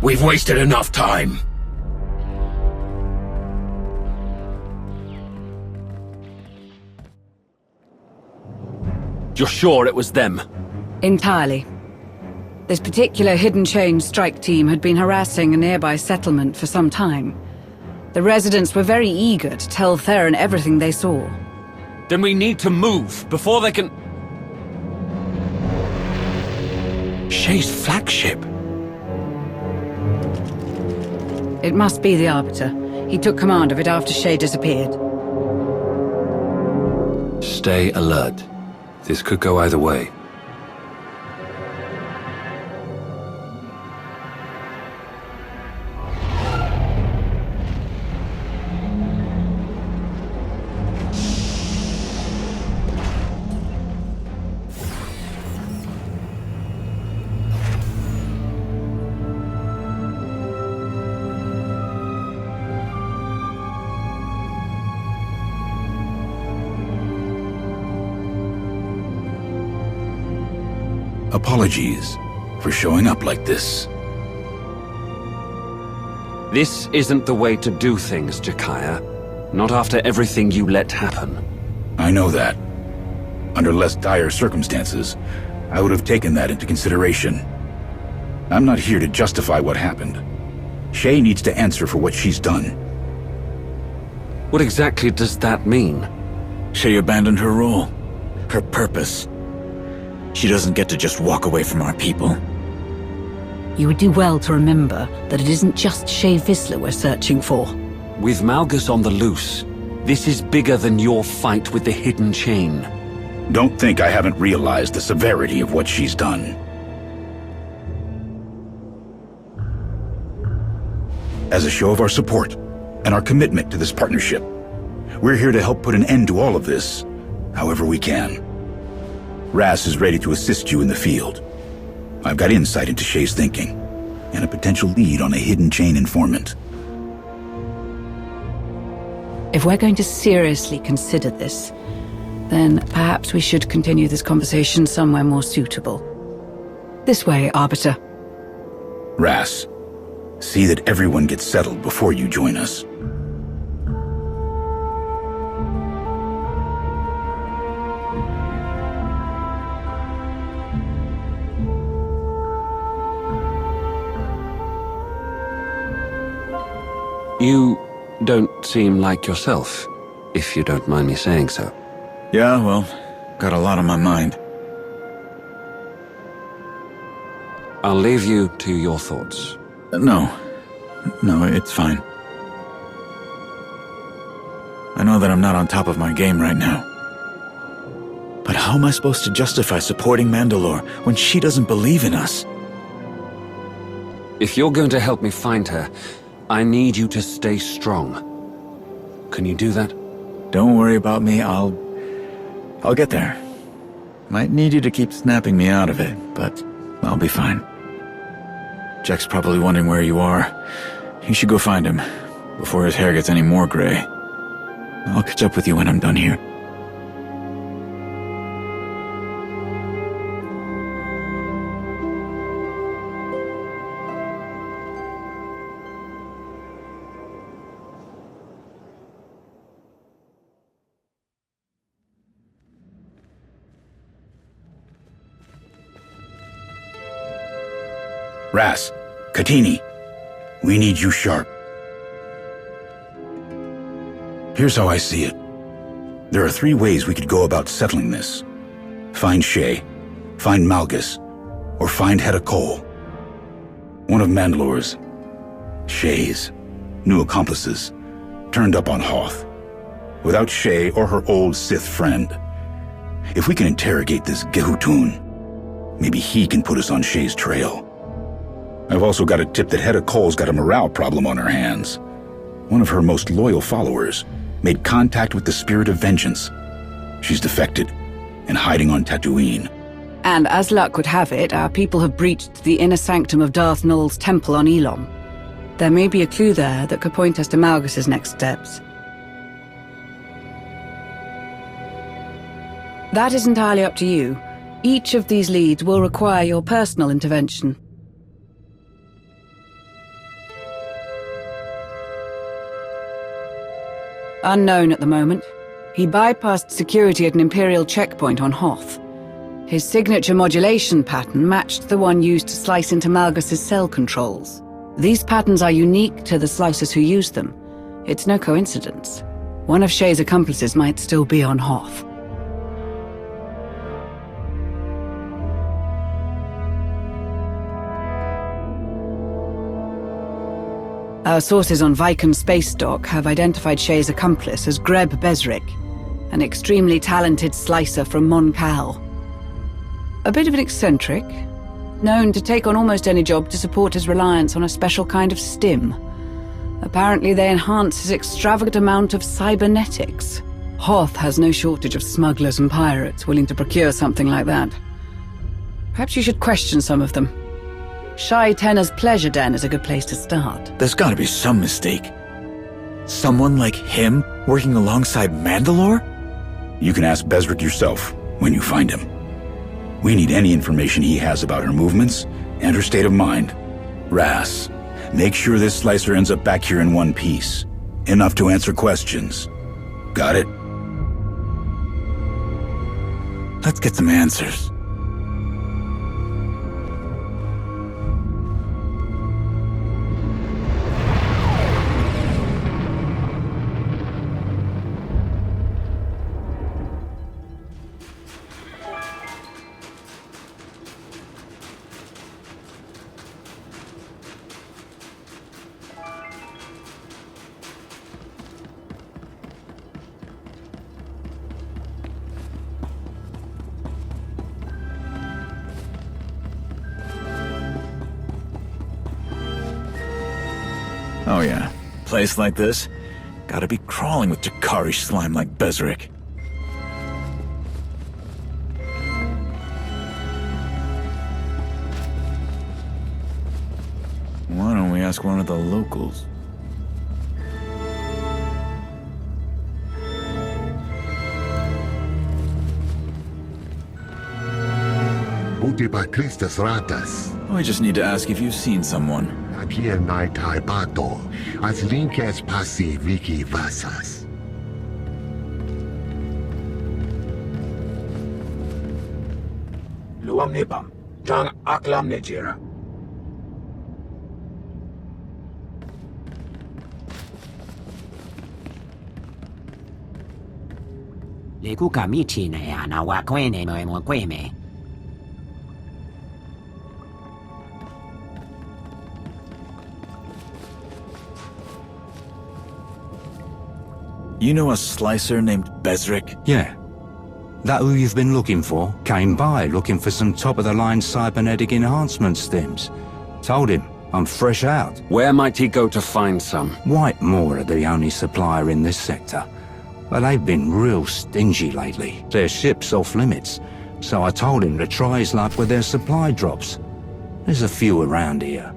We've wasted enough time. You're sure it was them? Entirely. This particular hidden chain strike team had been harassing a nearby settlement for some time. The residents were very eager to tell Theron everything they saw. Then we need to move before they can... Shay's flagship. It must be the Arbiter. He took command of it after Shay disappeared. Stay alert. This could go either way. Apologies for showing up like this. This isn't the way to do things, Jakaya. Not after everything you let happen. I know that. Under less dire circumstances, I would have taken that into consideration. I'm not here to justify what happened. Shay needs to answer for what she's done. What exactly does that mean? Shay abandoned her role, her purpose. She doesn't get to just walk away from our people. You would do well to remember that it isn't just Shay Vizsla we're searching for. With Malgus on the loose, this is bigger than your fight with the hidden chain. Don't think I haven't realized the severity of what she's done. As a show of our support and our commitment to this partnership, we're here to help put an end to all of this, however we can. Ras is ready to assist you in the field. I've got insight into Shay's thinking, and a potential lead on a hidden chain informant. If we're going to seriously consider this, then perhaps we should continue this conversation somewhere more suitable. This way, Arbiter. Ras, see that everyone gets settled before you join us. You don't seem like yourself, if you don't mind me saying so. Yeah, well, got a lot on my mind. I'll leave you to your thoughts. No, it's fine. I know that I'm not on top of my game right now. But how am I supposed to justify supporting Mandalore when she doesn't believe in us? If you're going to help me find her, I need you to stay strong. Can you do that? Don't worry about me, I'll get there. Might need you to keep snapping me out of it, but I'll be fine. Jack's probably wondering where you are. You should go find him, before his hair gets any more gray. I'll catch up with you when I'm done here. Ras, Katini, we need you sharp. Here's how I see it. There are 3 ways we could go about settling this. Find Shay, find Malgus, or find Hedda Cole. One of Mandalore's, Shay's, new accomplices, turned up on Hoth. Without Shay or her old Sith friend. If we can interrogate this Gehutun, maybe he can put us on Shay's trail. I've also got a tip that Hedda Cole's got a morale problem on her hands. One of her most loyal followers made contact with the Spirit of Vengeance. She's defected and hiding on Tatooine. And as luck would have it, our people have breached the inner sanctum of Darth Nul's temple on Elon. There may be a clue there that could point us to Malgus's next steps. That is entirely up to you. Each of these leads will require your personal intervention. Unknown at the moment. He bypassed security at an Imperial checkpoint on Hoth. His signature modulation pattern matched the one used to slice into Malgus's cell controls. These patterns are unique to the slicers who use them. It's no coincidence. One of Shay's accomplices might still be on Hoth. Our sources on Viken Space Dock have identified Shay's accomplice as Greb Bezrik, an extremely talented slicer from Mon Cal. A bit of an eccentric, known to take on almost any job to support his reliance on a special kind of stim. Apparently they enhance his extravagant amount of cybernetics. Hoth has no shortage of smugglers and pirates willing to procure something like that. Perhaps you should question some of them. Shai Tenna's Pleasure Den is a good place to start. There's gotta be some mistake. Someone like him working alongside Mandalore? You can ask Bezrik yourself when you find him. We need any information he has about her movements and her state of mind. Ras, make sure this slicer ends up back here in one piece. Enough to answer questions. Got it? Let's get some answers. Oh yeah, place like this, gotta be crawling with Jakari slime like Bezrik. Why don't we ask one of the locals? We just need to ask if you've seen someone. Appear night pato, as link as passi Vicky Vasas. Luam Nipam, Jang Aklam Nejira. Leku kamiti ne ana wakwene no emwakweme. You know a slicer named Bezrik? Yeah. That who you've been looking for came by looking for some top-of-the-line cybernetic enhancement stims. Told him I'm fresh out. Where might he go to find some? Whitemore are the only supplier in this sector. But they've been real stingy lately. Their ship's off limits. So I told him to try his luck with their supply drops. There's a few around here.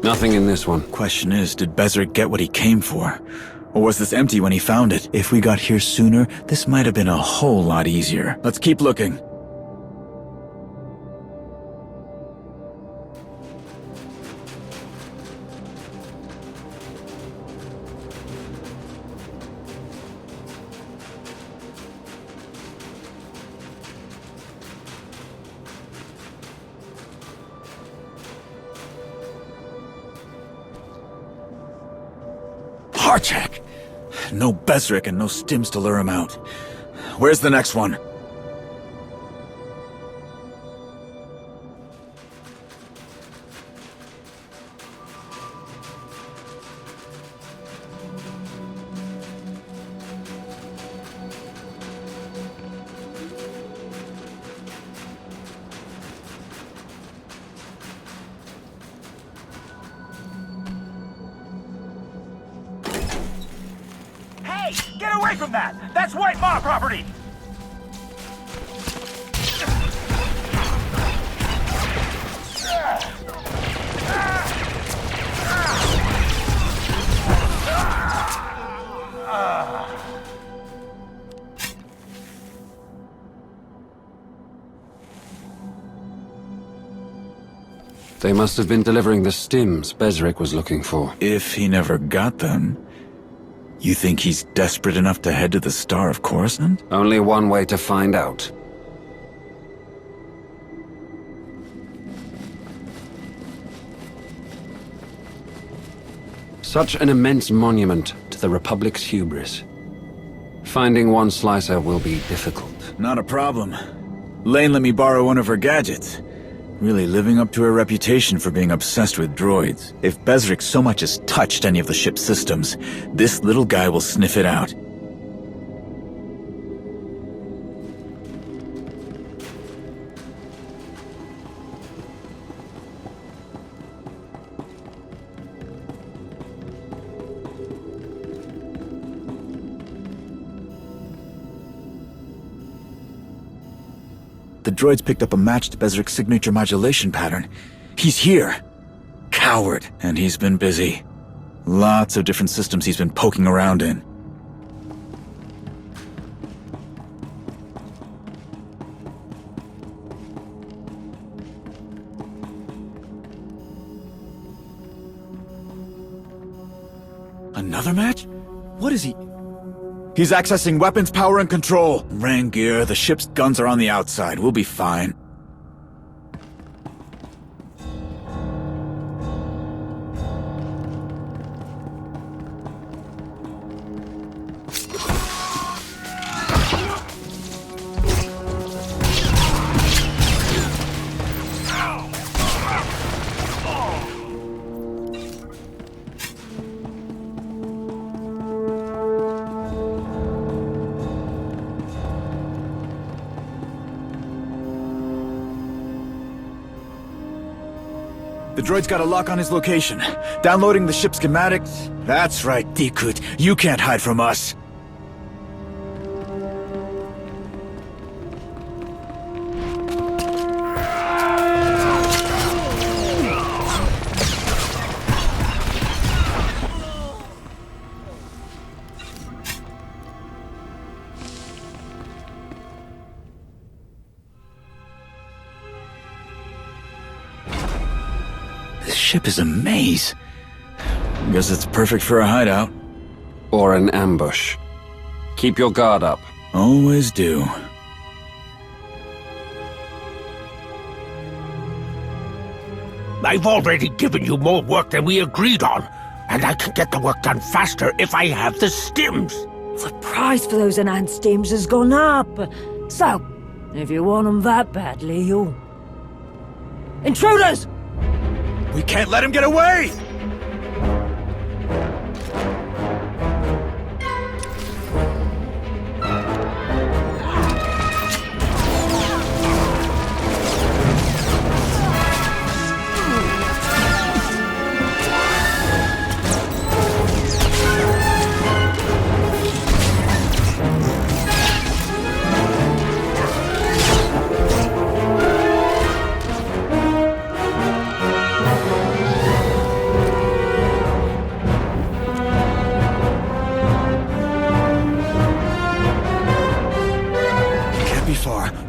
Nothing in this one. Question is, did Bezrik get what he came for? Or was this empty when he found it? If we got here sooner, this might have been a whole lot easier. Let's keep looking. Harchak! No Bezrik and no stims to lure him out. Where's the next one? Get away from that! That's White Maw property! They must have been delivering the stims Bezric was looking for. If he never got them, you think he's desperate enough to head to the Star of Coruscant? Only one way to find out. Such an immense monument to the Republic's hubris. Finding one slicer will be difficult. Not a problem. Lane let me borrow one of her gadgets. Really living up to her reputation for being obsessed with droids. If Bezric so much as touched any of the ship's systems, this little guy will sniff it out. The droids picked up a match to Bezric's signature modulation pattern. He's here. Coward. And he's been busy. Lots of different systems he's been poking around in. Another match? What is he? He's accessing weapons power and control. Rangear, the ship's guns are on the outside. We'll be fine. The droid's got a lock on his location. Downloading the ship schematics. That's right, Dikut. You can't hide from us. This ship is a maze. Guess it's perfect for a hideout. Or an ambush. Keep your guard up. Always do. I've already given you more work than we agreed on, and I can get the work done faster if I have the stims. The price for those enhanced stims has gone up. So, if you want them that badly, you'll... Intruders! We can't let him get away!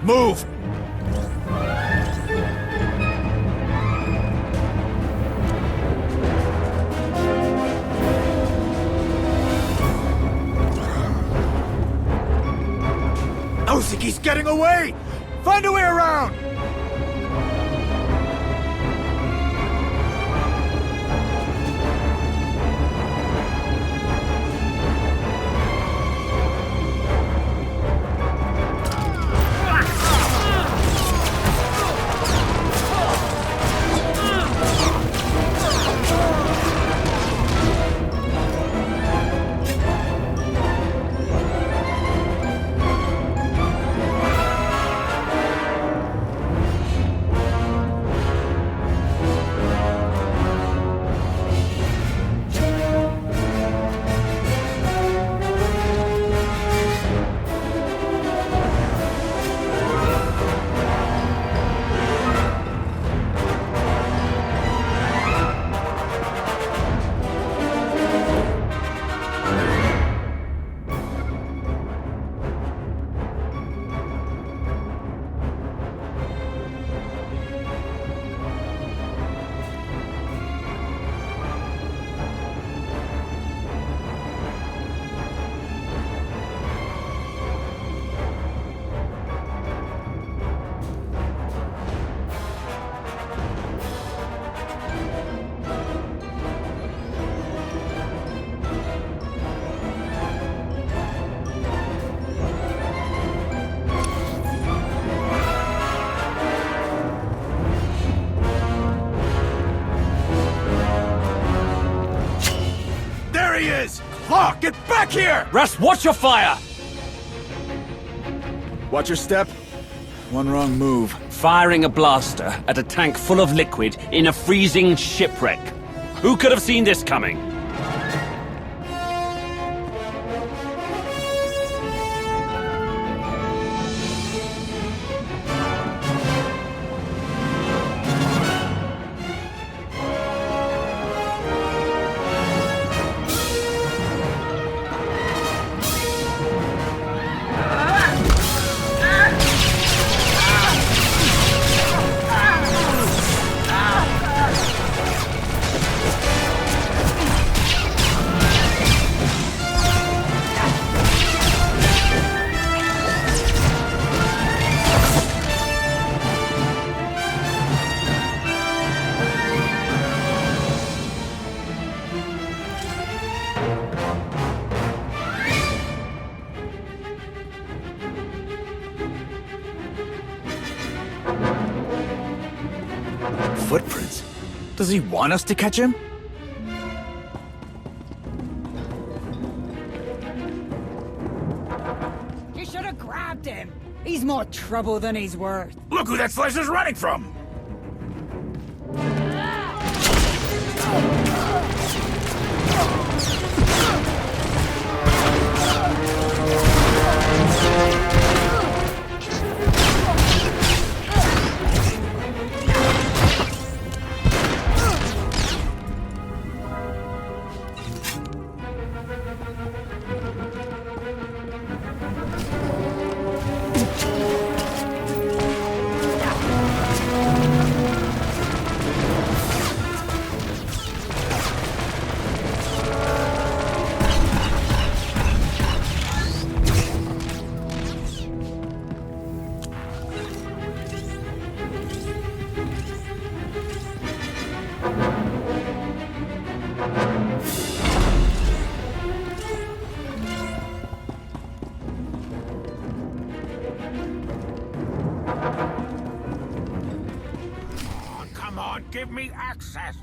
Move! I think he's getting away! Find a way around! Hawk, get back here! Rust, watch your fire! Watch your step. One wrong move. Firing a blaster at a tank full of liquid in a freezing shipwreck. Who could have seen this coming? Footprints? Does he want us to catch him? You should have grabbed him. He's more trouble than he's worth. Look who that slicer's running from! Come on, give me access!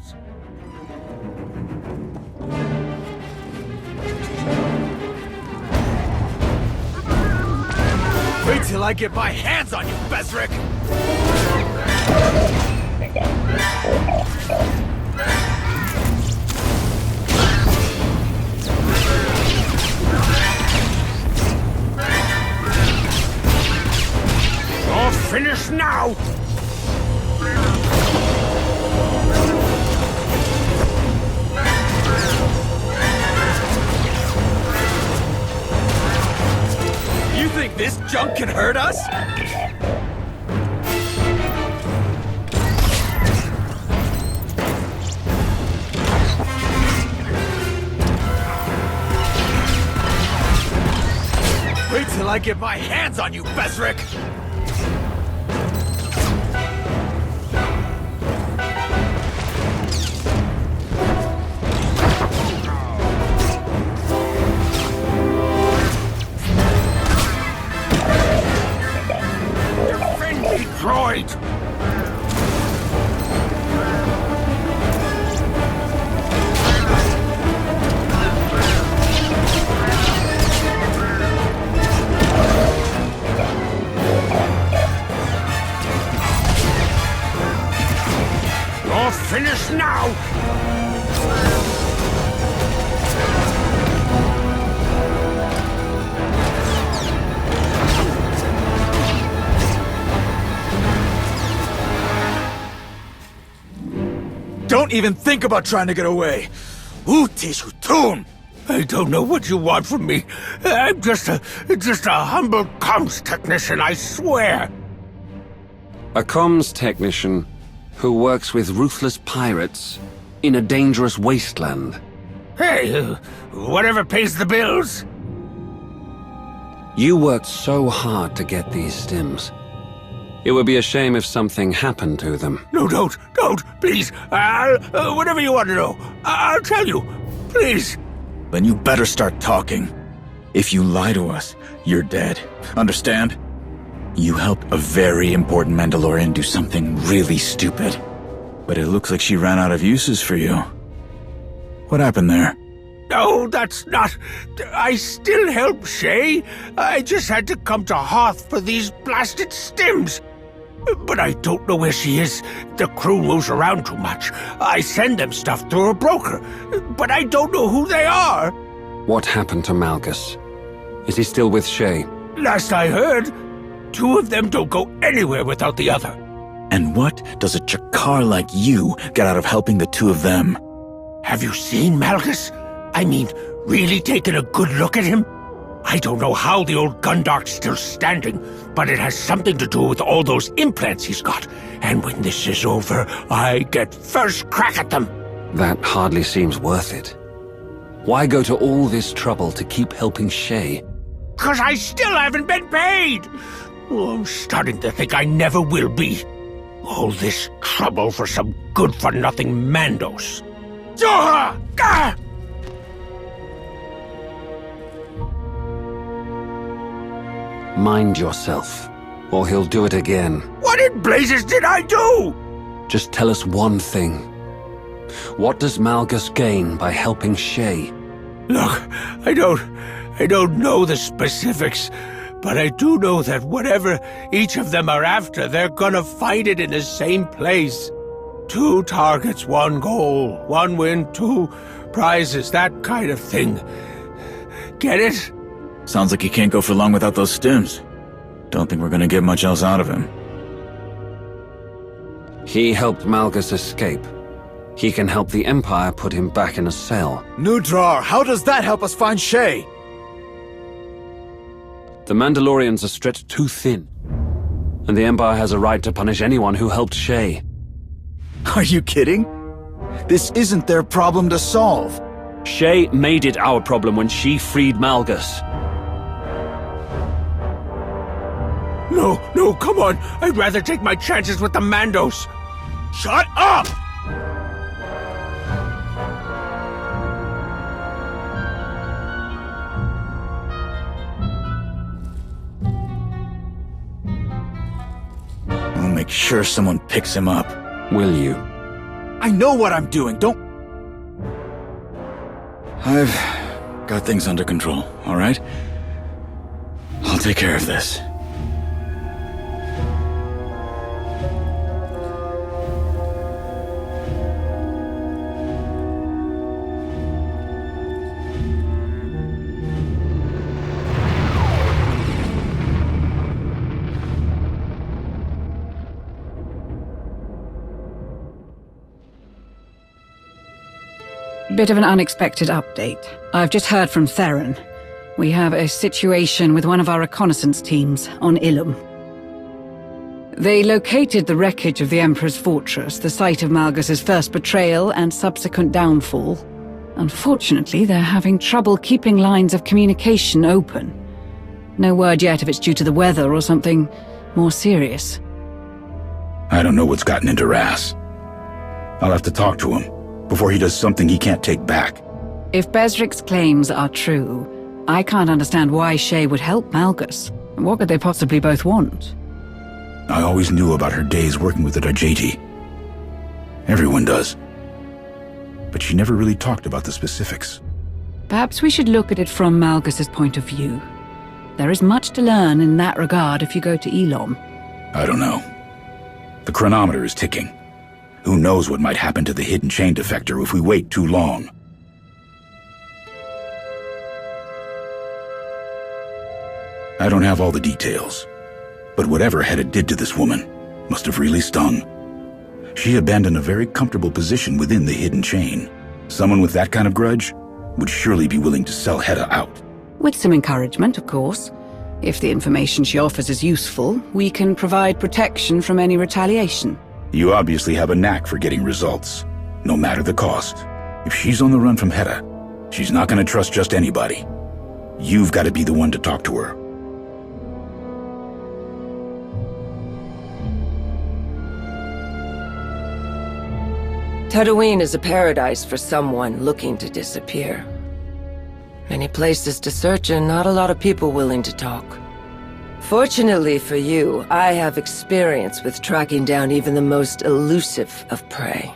Wait till I get my hands on you, Bezric! You're finished now! You think this junk can hurt us? Wait till I get my hands on you, Bezric! Droid! You're finished now! Don't even think about trying to get away! Ooh-tish-toon! I don't know what you want from me. I'm just a humble comms technician, I swear. A comms technician who works with ruthless pirates in a dangerous wasteland. Hey, whatever pays the bills. You worked so hard to get these stims. It would be a shame if something happened to them. No, don't, please. Whatever you want to know, I'll tell you, please. Then you better start talking. If you lie to us, you're dead. Understand? You helped a very important Mandalorian do something really stupid. But it looks like she ran out of uses for you. What happened there? No, that's not... I still help Shay. I just had to come to Hoth for these blasted stims. But I don't know where she is. The crew moves around too much. I send them stuff through a broker, but I don't know who they are. What happened to Malgus? Is he still with Shay? Last I heard, two of them don't go anywhere without the other. And what does a Chakar like you get out of helping the two of them? Have you seen Malgus? I mean, really taken a good look at him? I don't know how the old Gundark's still standing, but it has something to do with all those implants he's got. And when this is over, I get first crack at them. That hardly seems worth it. Why go to all this trouble to keep helping Shay? 'Cause I still haven't been paid! Oh, I'm starting to think I never will be. All this trouble for some good-for-nothing Mandos. Ah! Ah! Mind yourself, or he'll do it again. What in blazes did I do? Just tell us one thing. What does Malgus gain by helping Shay? Look, I don't know the specifics, but I do know that whatever each of them are after, they're gonna find it in the same place. 2 targets, 1 goal, 1 win, 2 prizes, that kind of thing. Get it? Sounds like he can't go for long without those stims. Don't think we're gonna get much else out of him. He helped Malgus escape. He can help the Empire put him back in a cell. Nudrar, how does that help us find Shay? The Mandalorians are stretched too thin, and the Empire has a right to punish anyone who helped Shay. Are you kidding? This isn't their problem to solve. Shay made it our problem when she freed Malgus. No, come on. I'd rather take my chances with the Mandos. Shut up! I'll make sure someone picks him up. Will you? I know what I'm doing, don't... I've got things under control, all right? I'll take care of this. Bit of an unexpected update. I've just heard from Theron. We have a situation with one of our reconnaissance teams on Ilum. They located the wreckage of the Emperor's fortress, the site of Malgus's first betrayal and subsequent downfall. Unfortunately, they're having trouble keeping lines of communication open. No word yet if it's due to the weather or something more serious. I don't know what's gotten into Ras. I'll have to talk to him before he does something he can't take back. If Bezric's claims are true, I can't understand why Shay would help Malgus. What could they possibly both want? I always knew about her days working with the Dajeti. Everyone does. But she never really talked about the specifics. Perhaps we should look at it from Malgus's point of view. There is much to learn in that regard if you go to Elom. I don't know. The chronometer is ticking. Who knows what might happen to the hidden chain defector if we wait too long. I don't have all the details, but whatever Hedda did to this woman must have really stung. She abandoned a very comfortable position within the hidden chain. Someone with that kind of grudge would surely be willing to sell Hedda out. With some encouragement, of course. If the information she offers is useful, we can provide protection from any retaliation. You obviously have a knack for getting results, no matter the cost. If she's on the run from Hedda, she's not going to trust just anybody. You've got to be the one to talk to her. Tatooine is a paradise for someone looking to disappear. Many places to search and not a lot of people willing to talk. Fortunately for you, I have experience with tracking down even the most elusive of prey.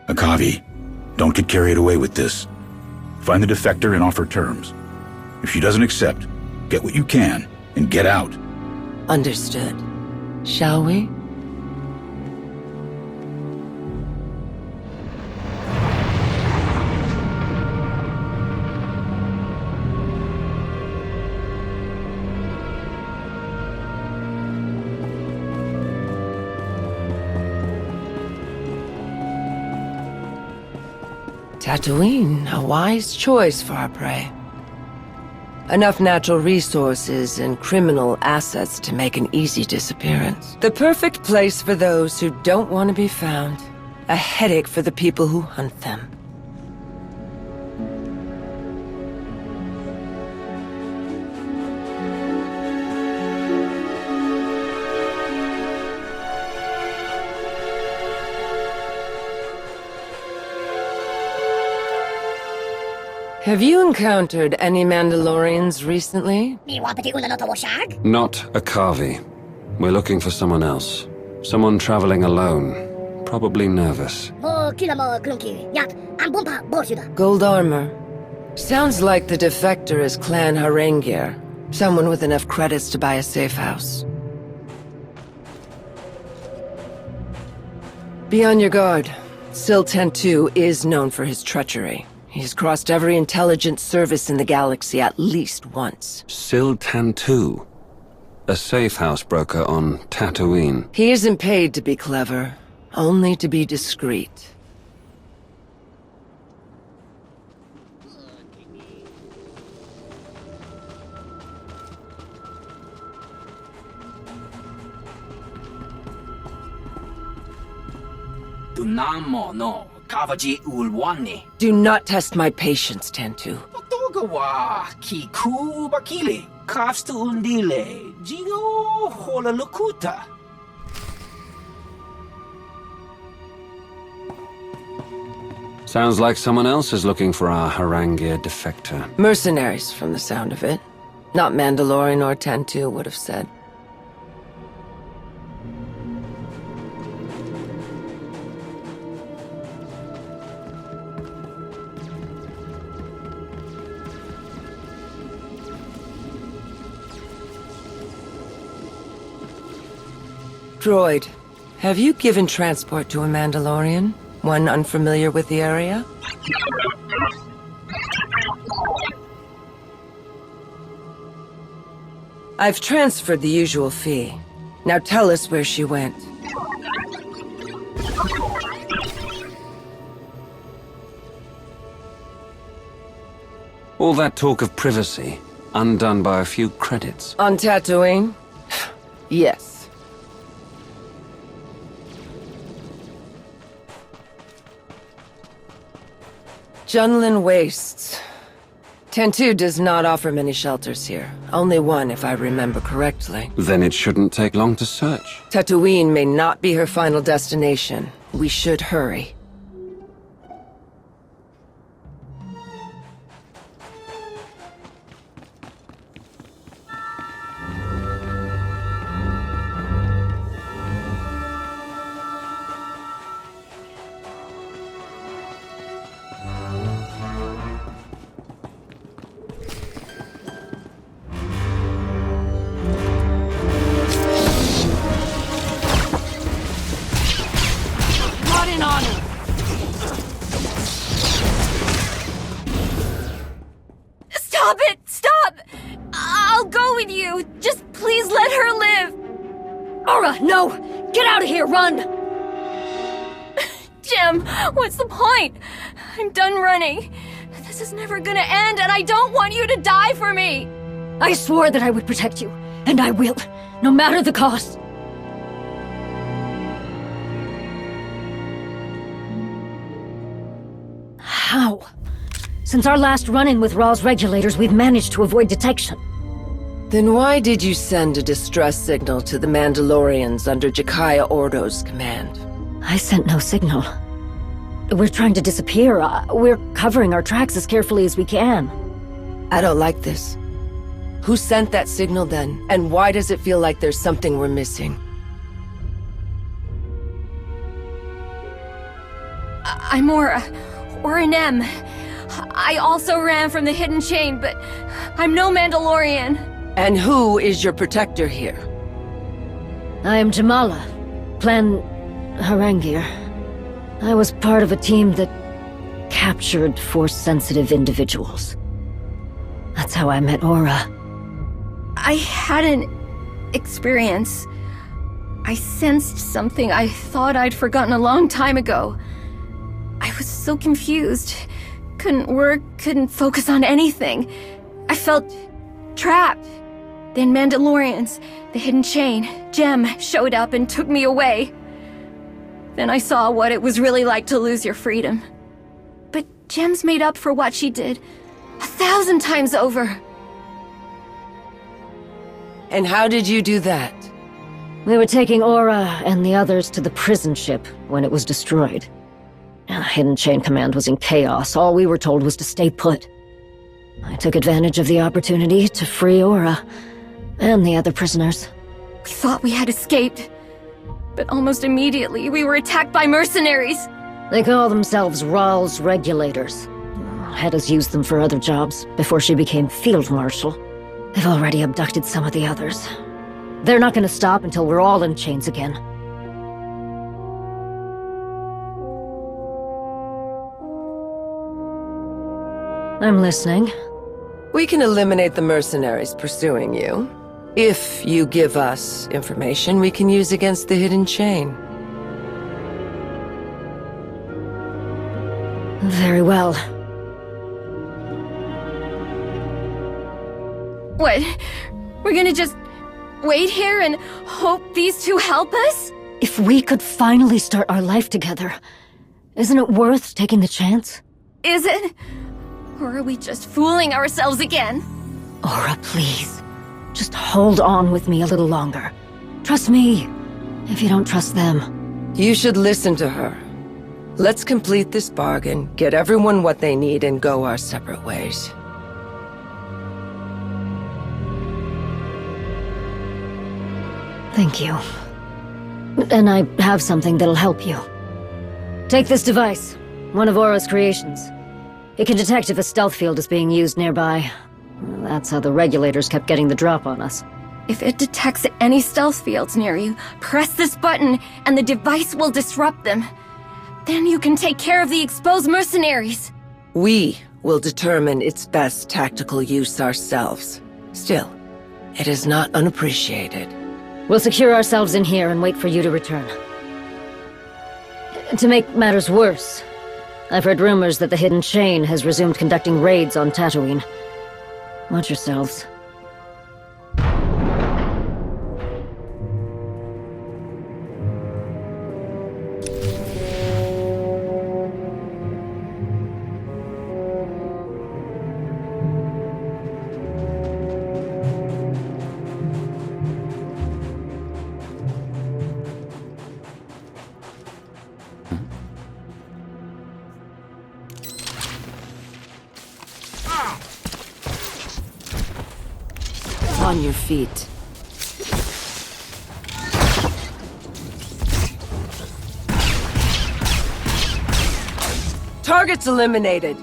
Akavi, don't get carried away with this. Find the defector and offer terms. If she doesn't accept, get what you can and get out. Understood. Shall we? Tatooine, a wise choice for our prey. Enough natural resources and criminal assets to make an easy disappearance. The perfect place for those who don't want to be found. A headache for the people who hunt them. Have you encountered any Mandalorians recently? Not a Kavi. We're looking for someone else. Someone traveling alone. Probably nervous. Gold armor. Sounds like the defector is Clan Harengir. Someone with enough credits to buy a safe house. Be on your guard. SWTOR is known for his treachery. He's crossed every intelligence service in the galaxy at least once. SWTOR? A safe house broker on Tatooine. He isn't paid to be clever, only to be discreet. Do not test my patience, Tantu. Sounds like someone else is looking for our Harengir defector. Mercenaries, from the sound of it. Not Mandalorian or Tantu would have said. Droid, have you given transport to a Mandalorian? One unfamiliar with the area? I've transferred the usual fee. Now tell us where she went. All that talk of privacy, undone by a few credits. On Tatooine? Yes. Junlin Wastes. Tantu does not offer many shelters here. Only one, if I remember correctly. Then it shouldn't take long to search. Tatooine may not be her final destination. We should hurry. Stop it! Stop! I'll go with you. Just please let her live. Aura, no! Get out of here, run! Jim, what's the point? I'm done running. This is never gonna end, and I don't want you to die for me. I swore that I would protect you, and I will, no matter the cost. How? Since our last run-in with Raw's regulators, we've managed to avoid detection. Then why did you send a distress signal to the Mandalorians under Jakaya Ordo's command? I sent no signal. We're trying to disappear. We're covering our tracks as carefully as we can. I don't like this. Who sent that signal then? And why does it feel like there's something we're missing? I'm Aura, or an M. I also ran from the hidden chain, but I'm no Mandalorian. And who is your protector here? I am Jamala, Plan Harangir. I was part of a team that captured Force-sensitive individuals. That's how I met Aura. I had an experience. I sensed something I thought I'd forgotten a long time ago. I was so confused. Couldn't work, couldn't focus on anything. I felt trapped. Then Mandalorians, the hidden chain, Gem, showed up and took me away. Then I saw what it was really like to lose your freedom. But Gem's made up for what she did 1,000 times over. And how did you do that? We were taking Aura and the others to the prison ship when it was destroyed. Hidden Chain Command was in chaos. All we were told was to stay put. I took advantage of the opportunity to free Aura and the other prisoners. We thought we had escaped, but almost immediately we were attacked by mercenaries. They call themselves Rawls Regulators. Hedda's used them for other jobs before she became Field Marshal. They've already abducted some of the others. They're not gonna stop until we're all in chains again. I'm listening. We can eliminate the mercenaries pursuing you. If you give us information we can use against the hidden chain. Very well. What? We're gonna just wait here and hope these two help us? If we could finally start our life together, isn't it worth taking the chance? Is it? Or are we just fooling ourselves again? Aura, please. Just hold on with me a little longer. Trust me, if you don't trust them. You should listen to her. Let's complete this bargain, get everyone what they need, and go our separate ways. Thank you. And I have something that'll help you. Take this device, one of Aura's creations. It can detect if a stealth field is being used nearby. That's how the regulators kept getting the drop on us. If it detects any stealth fields near you, press this button and the device will disrupt them. Then you can take care of the exposed mercenaries. We will determine its best tactical use ourselves. Still, it is not unappreciated. We'll secure ourselves in here and wait for you to return. To make matters worse, I've heard rumors that the Hidden Chain has resumed conducting raids on Tatooine. Watch yourselves. On your feet. Targets eliminated.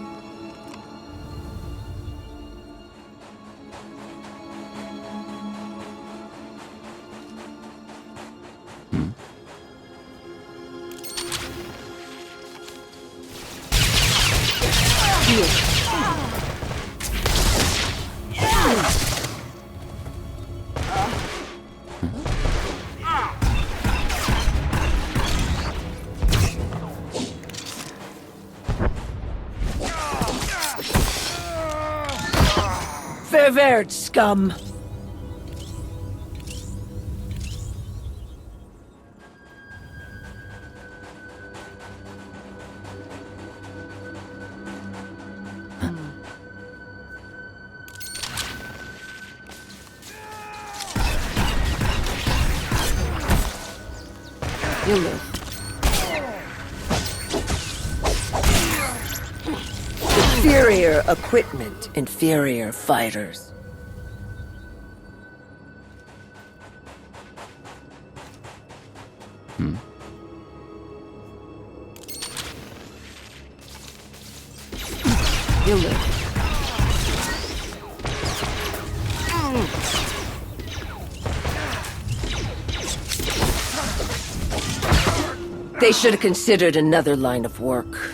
Ververd, scum! You live. Inferior equipment, inferior fighters. You'll live. They should have considered another line of work.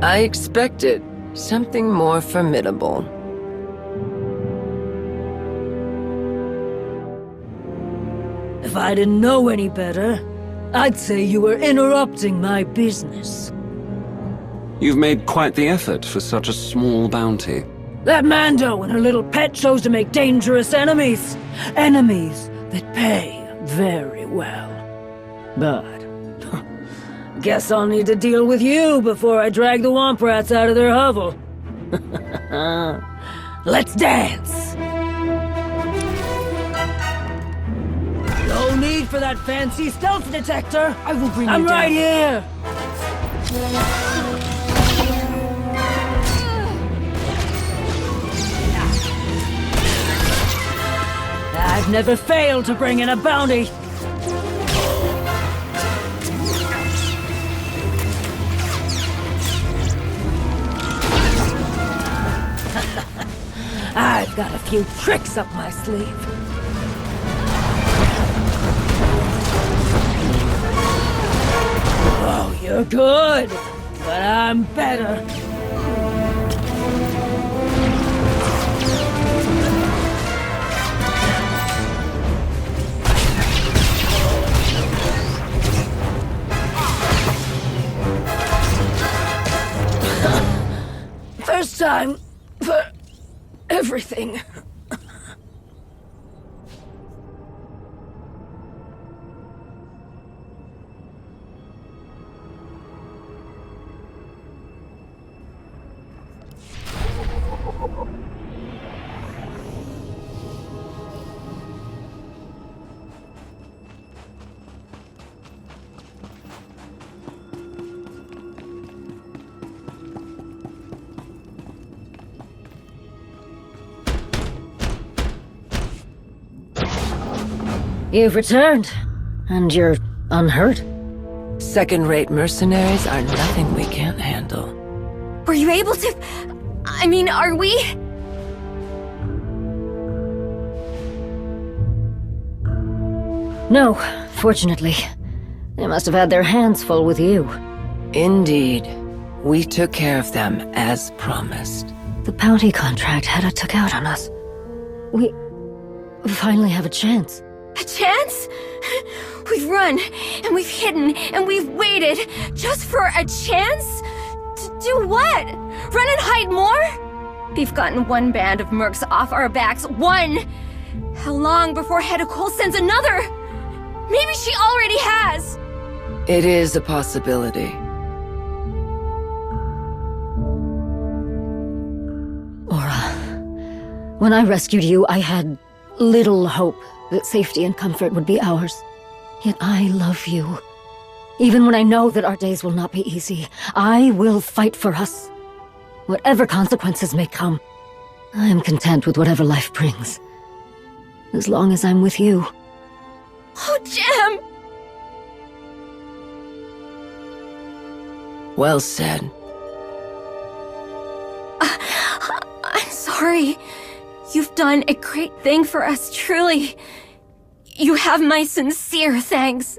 I expected something more formidable. If I didn't know any better, I'd say you were interrupting my business. You've made quite the effort for such a small bounty. That Mando and her little pet chose to make dangerous enemies. Enemies that pay very well. But guess I'll need to deal with you before I drag the Womp Rats out of their hovel. Let's dance! No need for that fancy stealth detector! I will bring you down. I'm right here! I've never failed to bring in a bounty! I've got a few tricks up my sleeve. Oh, you're good, but I'm better. First time for everything. You've returned, and you're unhurt. Second-rate mercenaries are nothing we can't handle. Were you able to... I mean, are we... No, fortunately. They must have had their hands full with you. Indeed. We took care of them, as promised. The bounty contract Hedda took out on us. We finally have a chance. A chance? We've run, and we've hidden, and we've waited, just for a chance? To do what? Run and hide more? We've gotten one band of mercs off our backs. One! How long before Hedda Cole sends another? Maybe she already has! It is a possibility. Aura, when I rescued you, I had little hope that safety and comfort would be ours. Yet I love you. Even when I know that our days will not be easy, I will fight for us. Whatever consequences may come, I am content with whatever life brings. As long as I'm with you. Oh, Jim! Well said. I'm sorry. You've done a great thing for us, truly. You have my sincere thanks.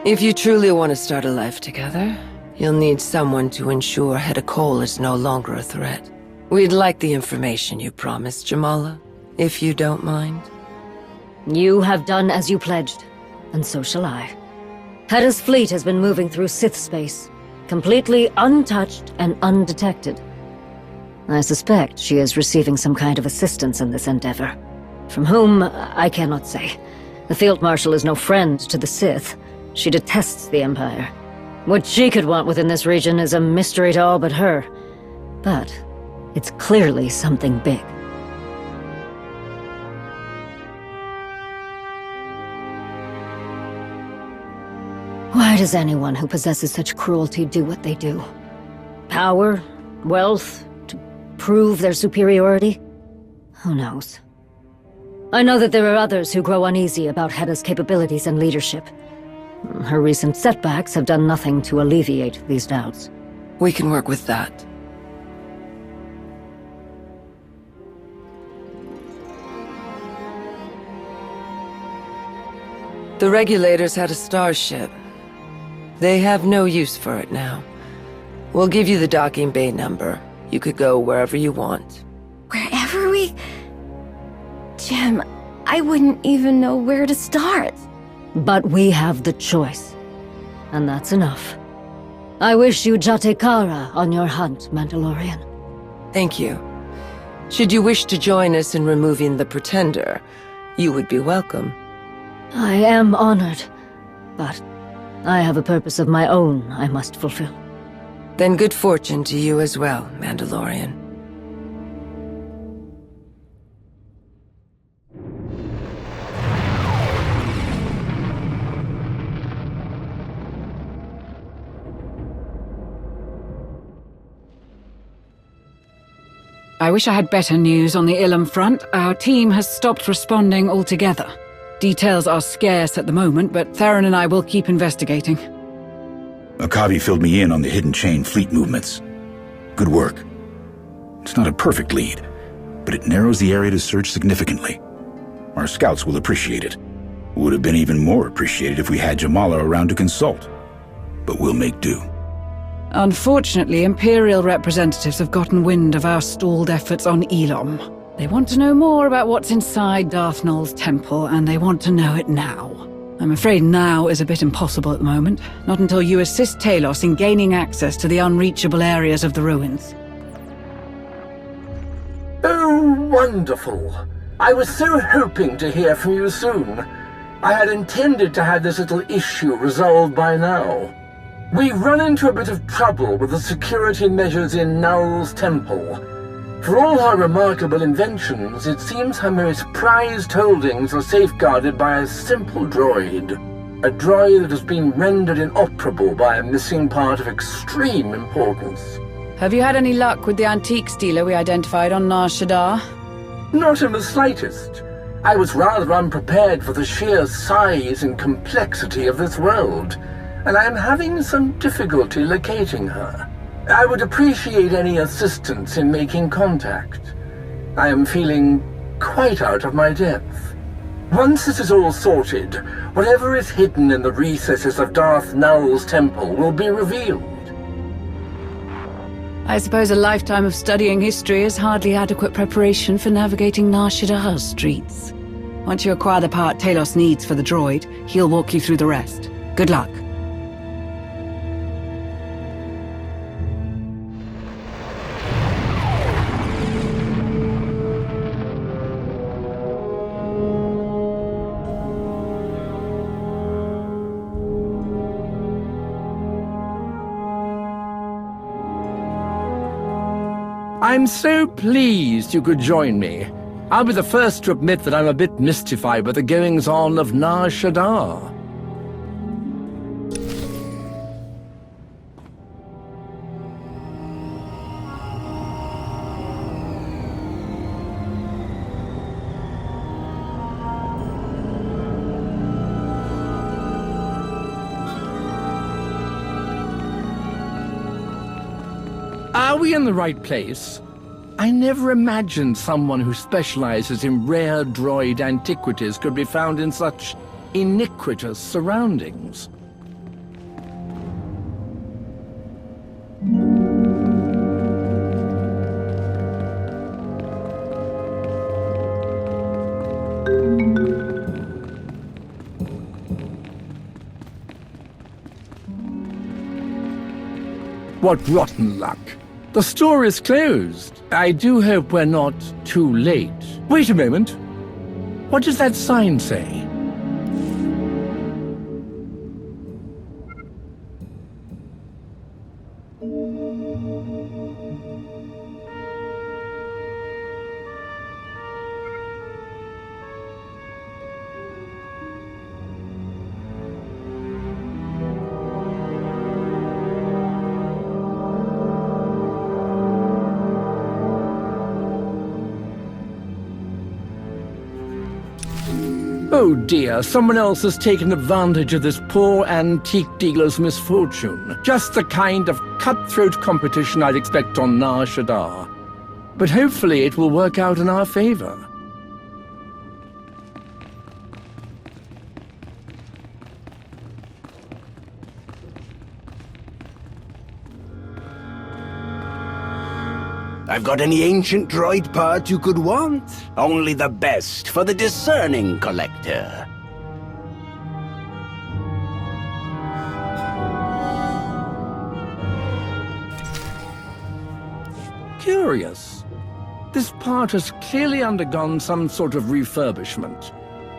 If you truly want to start a life together, you'll need someone to ensure Hedda Cole is no longer a threat. We'd like the information you promised, Jamala, if you don't mind. You have done as you pledged, and so shall I. Hedda's fleet has been moving through Sith space, completely untouched and undetected. I suspect she is receiving some kind of assistance in this endeavor. From whom, I cannot say. The Field Marshal is no friend to the Sith. She detests the Empire. What she could want within this region is a mystery to all but her. But it's clearly something big. Why does anyone who possesses such cruelty do what they do? Power? Wealth? To prove their superiority? Who knows? I know that there are others who grow uneasy about Hedda's capabilities and leadership. Her recent setbacks have done nothing to alleviate these doubts. We can work with that. The regulators had a starship. They have no use for it now. We'll give you the docking bay number. You could go wherever you want. Wherever we... Jim, I wouldn't even know where to start. But we have the choice. And that's enough. I wish you Jate Kara on your hunt, Mandalorian. Thank you. Should you wish to join us in removing the Pretender, you would be welcome. I am honored, but I have a purpose of my own I must fulfill. Then good fortune to you as well, Mandalorian. I wish I had better news on the Ilum front. Our team has stopped responding altogether. Details are scarce at the moment, but Theron and I will keep investigating. Akavi filled me in on the hidden chain fleet movements. Good work. It's not a perfect lead, but it narrows the area to search significantly. Our scouts will appreciate it. Would have been even more appreciated if we had Jamala around to consult. But we'll make do. Unfortunately, Imperial representatives have gotten wind of our stalled efforts on Elom. They want to know more about what's inside Darth Nul's temple, and they want to know it now. I'm afraid now is a bit impossible at the moment. Not until you assist Talos in gaining access to the unreachable areas of the ruins. Oh, wonderful. I was so hoping to hear from you soon. I had intended to have this little issue resolved by now. We've run into a bit of trouble with the security measures in Nul's temple. For all her remarkable inventions, it seems her most prized holdings are safeguarded by a simple droid. A droid that has been rendered inoperable by a missing part of extreme importance. Have you had any luck with the antiques dealer we identified on Nar Shaddaa? Not in the slightest. I was rather unprepared for the sheer size and complexity of this world, and I am having some difficulty locating her. I would appreciate any assistance in making contact. I am feeling quite out of my depth. Once this is all sorted, whatever is hidden in the recesses of Darth Nul's temple will be revealed. I suppose a lifetime of studying history is hardly adequate preparation for navigating Nar Shaddaa's streets. Once you acquire the part Talos needs for the droid, he'll walk you through the rest. Good luck. I'm so pleased you could join me. I'll be the first to admit that I'm a bit mystified by the goings-on of Nar Shaddaa. Are we in the right place? I never imagined someone who specializes in rare droid antiquities could be found in such iniquitous surroundings. What rotten luck. The store is closed. I do hope we're not too late. Wait a moment. What does that sign say? Oh dear, someone else has taken advantage of this poor antique dealer's misfortune. Just the kind of cutthroat competition I'd expect on Nar Shaddaa. But hopefully it will work out in our favor. I've got any ancient droid part you could want. Only the best for the discerning collector. Curious. This part has clearly undergone some sort of refurbishment.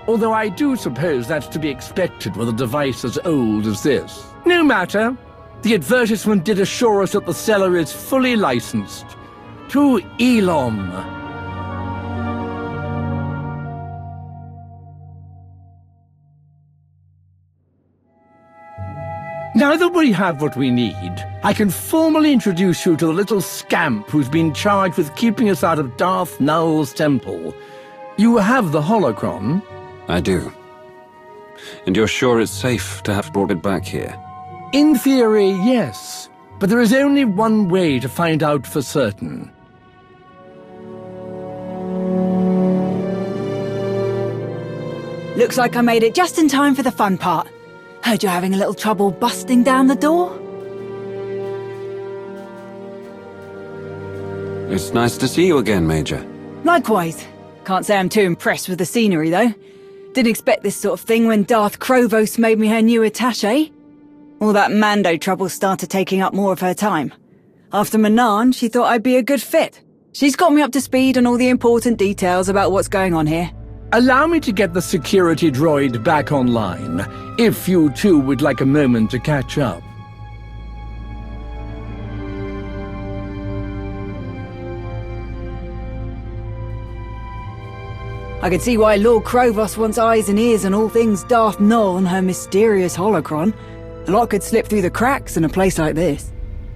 Although I do suppose that's to be expected with a device as old as this. No matter. The advertisement did assure us that the seller is fully licensed. To Elom. Now that we have what we need, I can formally introduce you to the little scamp who's been charged with keeping us out of Darth Null's temple. You have the holocron? I do. And you're sure it's safe to have brought it back here? In theory, yes. But there is only one way to find out for certain. Looks like I made it just in time for the fun part. Heard you're having a little trouble busting down the door? It's nice to see you again, Major. Likewise. Can't say I'm too impressed with the scenery, though. Didn't expect this sort of thing when Darth Krovos made me her new attaché. All that Mando trouble started taking up more of her time. After Manan, she thought I'd be a good fit. She's got me up to speed on all the important details about what's going on here. Allow me to get the security droid back online, if you two would like a moment to catch up. I can see why Lord Krovos wants eyes and ears on all things Darth Null and her mysterious holocron. A lot could slip through the cracks in a place like this.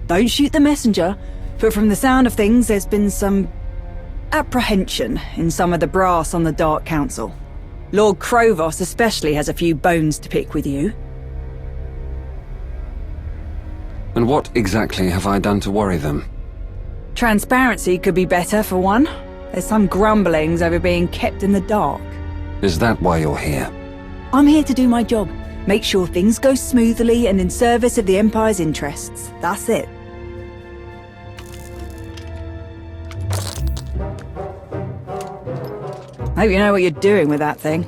Don't shoot the messenger, but from the sound of things, there's been some apprehension in some of the brass on the Dark Council. Lord Krovos especially has a few bones to pick with you. And what exactly have I done to worry them? Transparency could be better, for one. There's some grumblings over being kept in the dark. Is that why you're here? I'm here to do my job. Make sure things go smoothly and in service of the Empire's interests. That's it. Hope you know what you're doing with that thing.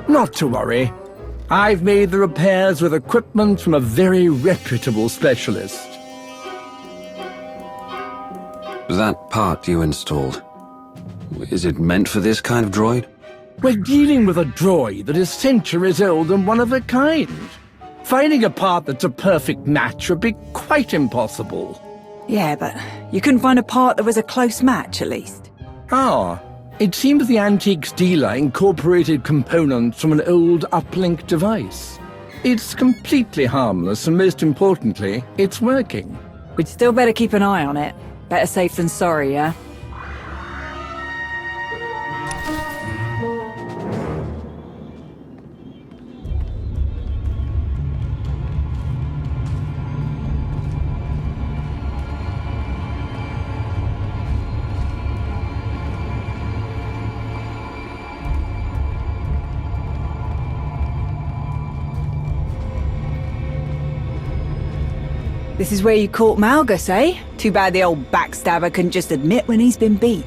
Not to worry. I've made the repairs with equipment from a very reputable specialist. That part you installed, is it meant for this kind of droid? We're dealing with a droid that is centuries old and one of a kind. Finding a part that's a perfect match would be quite impossible. Yeah, but you couldn't find a part that was a close match, at least. Ah, it seems the antiques dealer incorporated components from an old uplink device. It's completely harmless, and most importantly, it's working. We'd still better keep an eye on it. Better safe than sorry, yeah? This is where you caught Malgus, eh? Too bad the old backstabber couldn't just admit when he's been beat.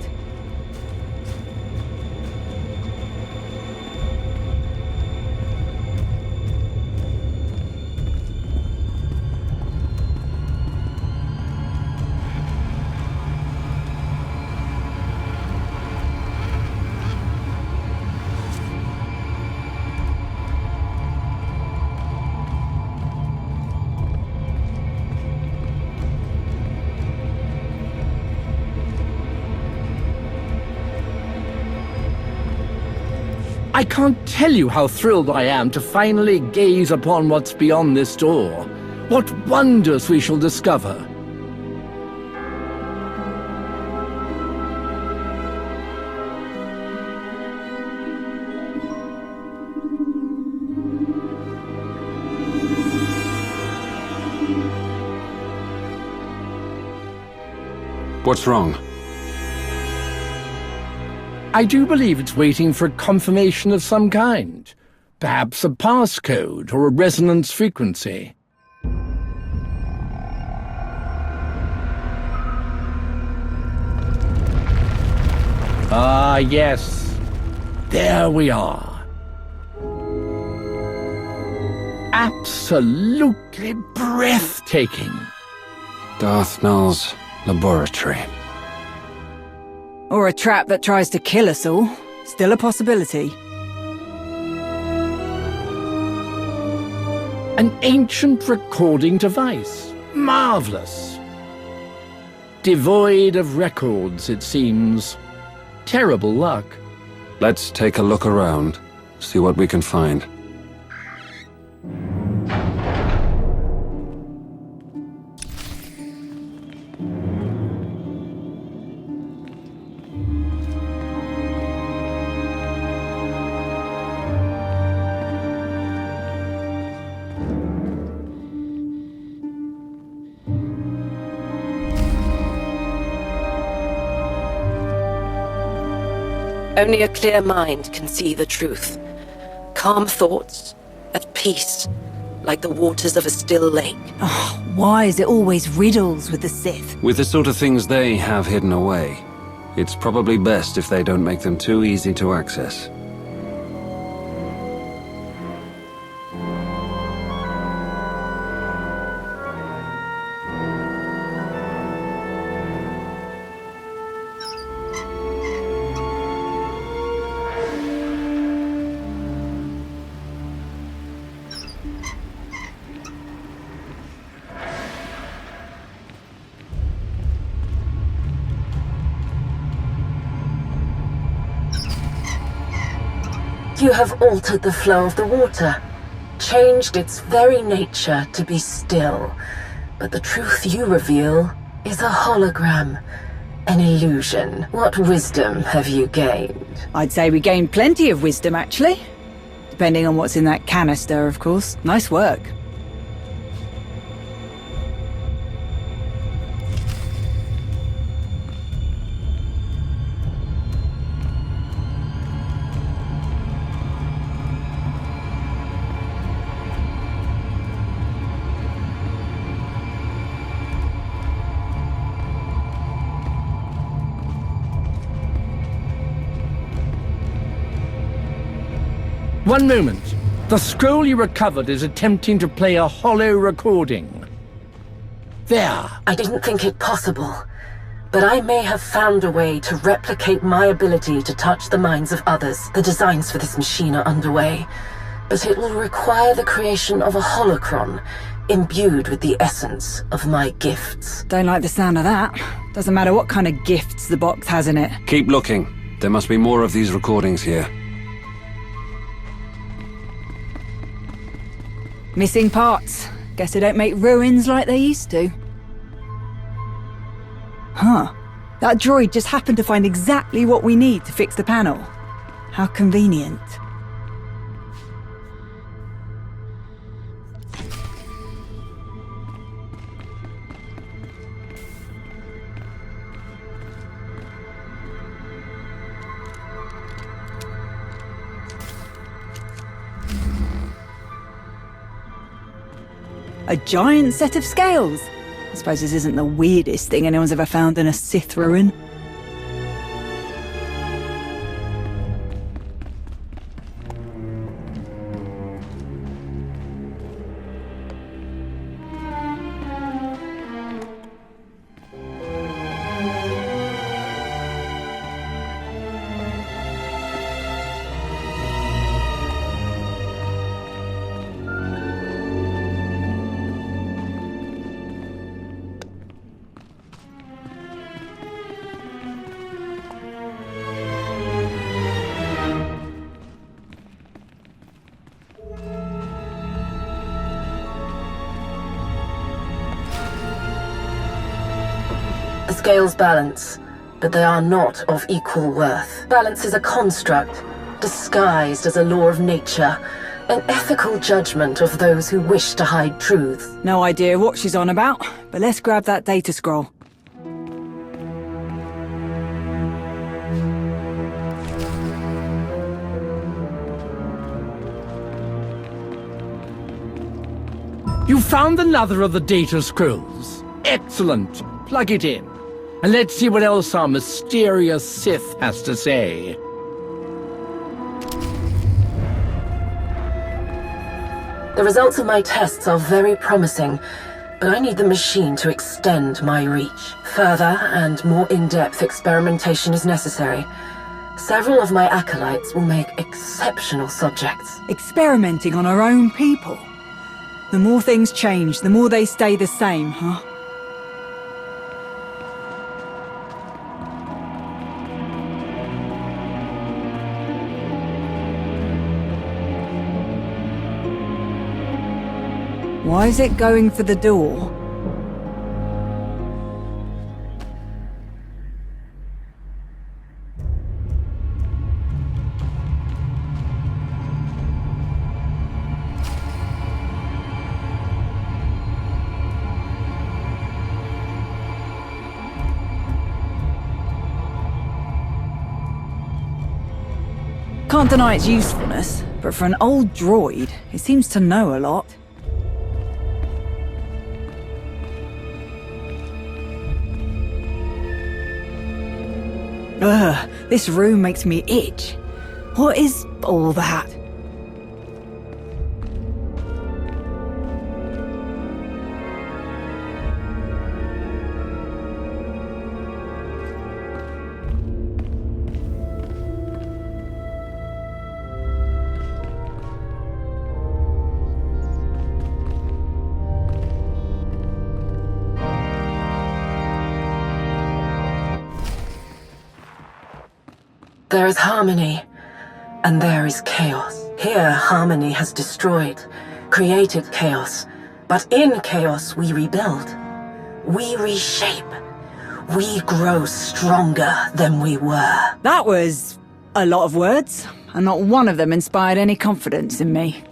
I can't tell you how thrilled I am to finally gaze upon what's beyond this door. What wonders we shall discover. What's wrong? I do believe it's waiting for confirmation of some kind. Perhaps a passcode or a resonance frequency. Ah, yes. There we are. Absolutely breathtaking. Darth Null's laboratory. Or a trap that tries to kill us all. Still a possibility. An ancient recording device. Marvelous. Devoid of records, it seems. Terrible luck. Let's take a look around, see what we can find. Only a clear mind can see the truth. Calm thoughts, at peace, like the waters of a still lake. Oh, why is it always riddles with the Sith? With the sort of things they have hidden away, it's probably best if they don't make them too easy to access. You have altered the flow of the water, changed its very nature to be still. But the truth you reveal is a hologram, an illusion. What wisdom have you gained? I'd say we gained plenty of wisdom, actually. Depending on what's in that canister, of course. Nice work. One moment. The scroll you recovered is attempting to play a hollow recording. There. I didn't think it possible, but I may have found a way to replicate my ability to touch the minds of others. The designs for this machine are underway, but it will require the creation of a holocron imbued with the essence of my gifts. Don't like the sound of that. Doesn't matter what kind of gifts the box has in it. Keep looking. There must be more of these recordings here. Missing parts. Guess they don't make ruins like they used to. Huh. That droid just happened to find exactly what we need to fix the panel. How convenient. A giant set of scales. I suppose this isn't the weirdest thing anyone's ever found in a Sith ruin. The scales balance, but they are not of equal worth. Balance is a construct, disguised as a law of nature, an ethical judgment of those who wish to hide truth. No idea what she's on about, but let's grab that data scroll. You found another of the data scrolls. Excellent. Plug it in. And let's see what else our mysterious Sith has to say. The results of my tests are very promising, but I need the machine to extend my reach. Further and more in-depth experimentation is necessary. Several of my acolytes will make exceptional subjects. Experimenting on our own people. The more things change, the more they stay the same, huh? Why is it going for the door? Can't deny its usefulness, but for an old droid, it seems to know a lot. Ugh, this room makes me itch. What is all that? There is harmony, and there is chaos. Here, harmony has destroyed, created chaos. But in chaos, we rebuild. We reshape. We grow stronger than we were. That was a lot of words, and not one of them inspired any confidence in me.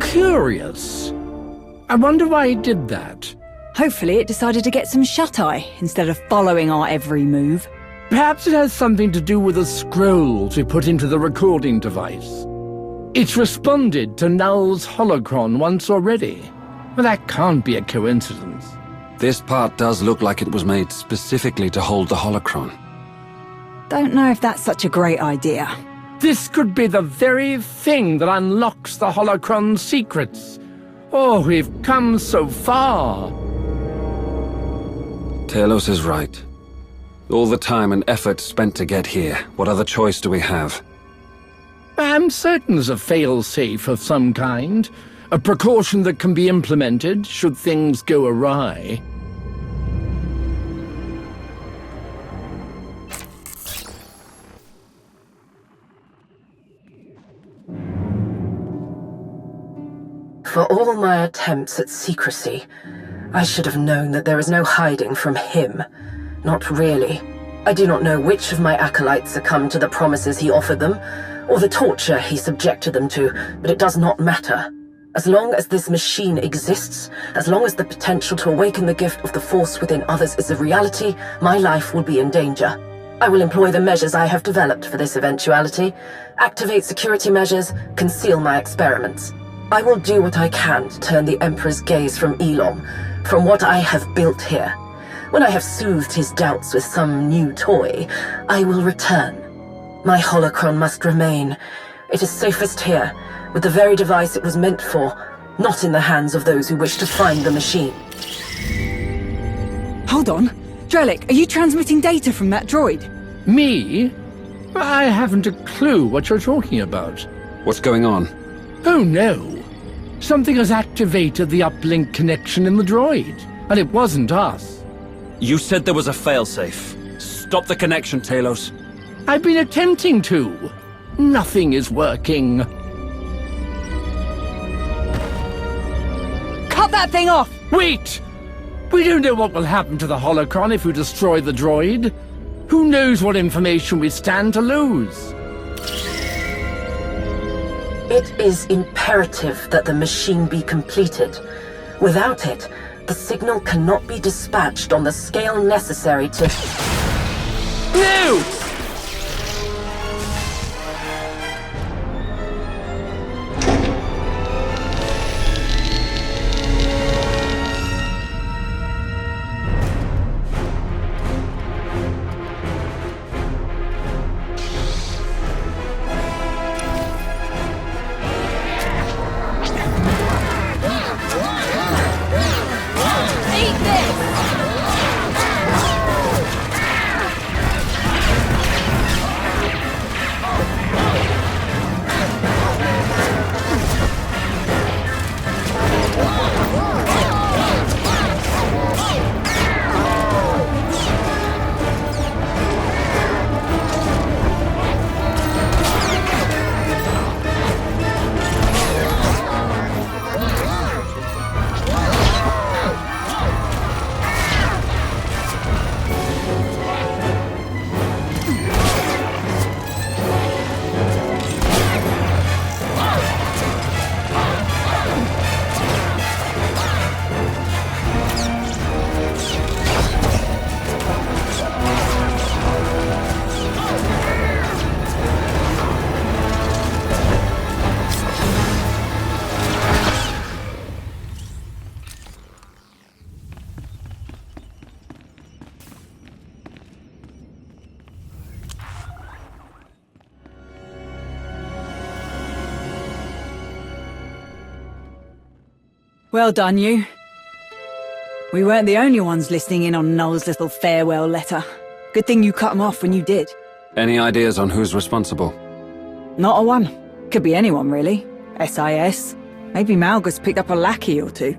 Curious. I wonder why he did that. Hopefully it decided to get some shut-eye, instead of following our every move. Perhaps it has something to do with the scrolls we put into the recording device. It's responded to Null's holocron once already. Well, that can't be a coincidence. This part does look like it was made specifically to hold the holocron. Don't know if that's such a great idea. This could be the very thing that unlocks the holocron's secrets. Oh, we've come so far. Talos is right. All the time and effort spent to get here, what other choice do we have? I'm certain there's a fail-safe of some kind. A precaution that can be implemented should things go awry. For all my attempts at secrecy, I should have known that there is no hiding from him. Not really. I do not know which of my acolytes succumbed to the promises he offered them, or the torture he subjected them to, but it does not matter. As long as this machine exists, as long as the potential to awaken the gift of the Force within others is a reality, my life will be in danger. I will employ the measures I have developed for this eventuality, activate security measures, conceal my experiments. I will do what I can to turn the Emperor's gaze from Elom, from what I have built here. When I have soothed his doubts with some new toy, I will return. My holocron must remain. It is safest here, with the very device it was meant for, not in the hands of those who wish to find the machine. Hold on. Drellic, are you transmitting data from that droid? Me? I haven't a clue what you're talking about. What's going on? Oh no. Something has activated the uplink connection in the droid, and it wasn't us. You said there was a failsafe. Stop the connection, Talos. I've been attempting to. Nothing is working. Cut that thing off! Wait! We don't know what will happen to the holocron if we destroy the droid. Who knows what information we stand to lose? It is imperative that the machine be completed. Without it, the signal cannot be dispatched on the scale necessary to... No! Well done, you. We weren't the only ones listening in on Null's little farewell letter. Good thing you cut him off when you did. Any ideas on who's responsible? Not a one. Could be anyone, really. SIS. Maybe Malgus picked up a lackey or two.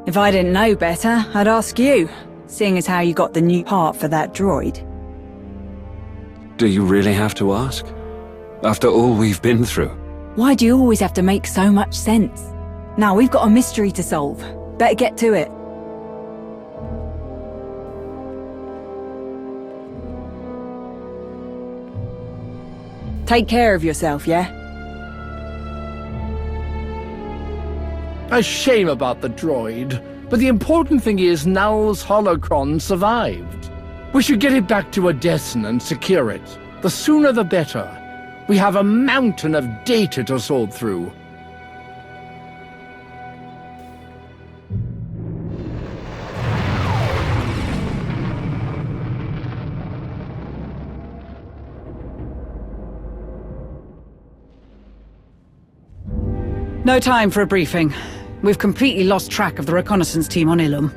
If I didn't know better, I'd ask you, seeing as how you got the new part for that droid. Do you really have to ask? After all we've been through? Why do you always have to make so much sense? Now we've got a mystery to solve. Better get to it. Take care of yourself, yeah? A shame about the droid, but the important thing is Null's holocron survived. We should get it back to Odessen and secure it. The sooner the better. We have a mountain of data to sort through. No time for a briefing. We've completely lost track of the reconnaissance team on Ilum.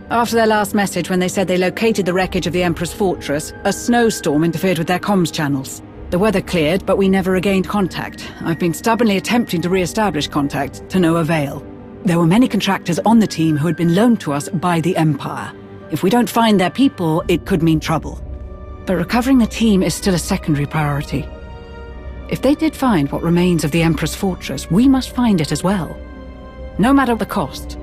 After their last message when they said they located the wreckage of the Emperor's fortress, a snowstorm interfered with their comms channels. The weather cleared, but we never regained contact. I've been stubbornly attempting to re-establish contact, to no avail. There were many contractors on the team who had been loaned to us by the Empire. If we don't find their people, it could mean trouble. But recovering the team is still a secondary priority. If they did find what remains of the Emperor's fortress, we must find it as well. No matter the cost.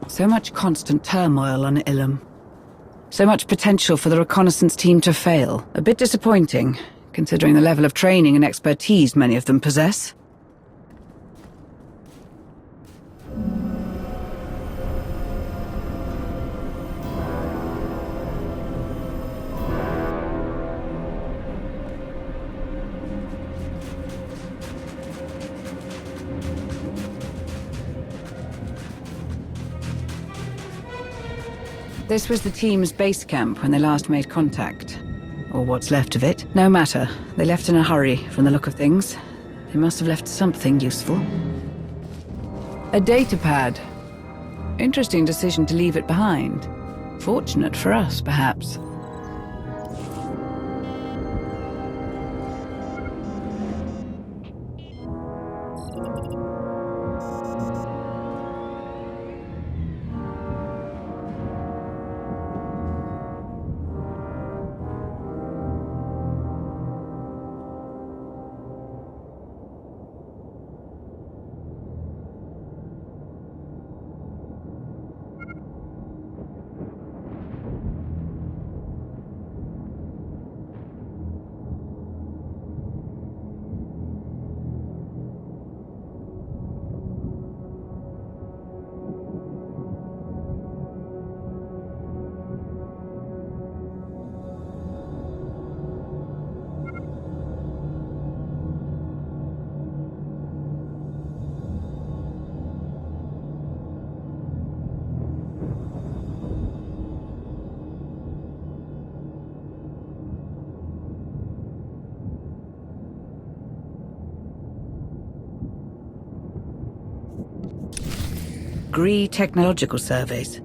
So much constant turmoil on Ilum. So much potential for the reconnaissance team to fail. A bit disappointing, considering the level of training and expertise many of them possess. This was the team's base camp when they last made contact. Or what's left of it. No matter. They left in a hurry, from the look of things. They must have left something useful. A data pad. Interesting decision to leave it behind. Fortunate for us, perhaps. Gree Technological Surveys.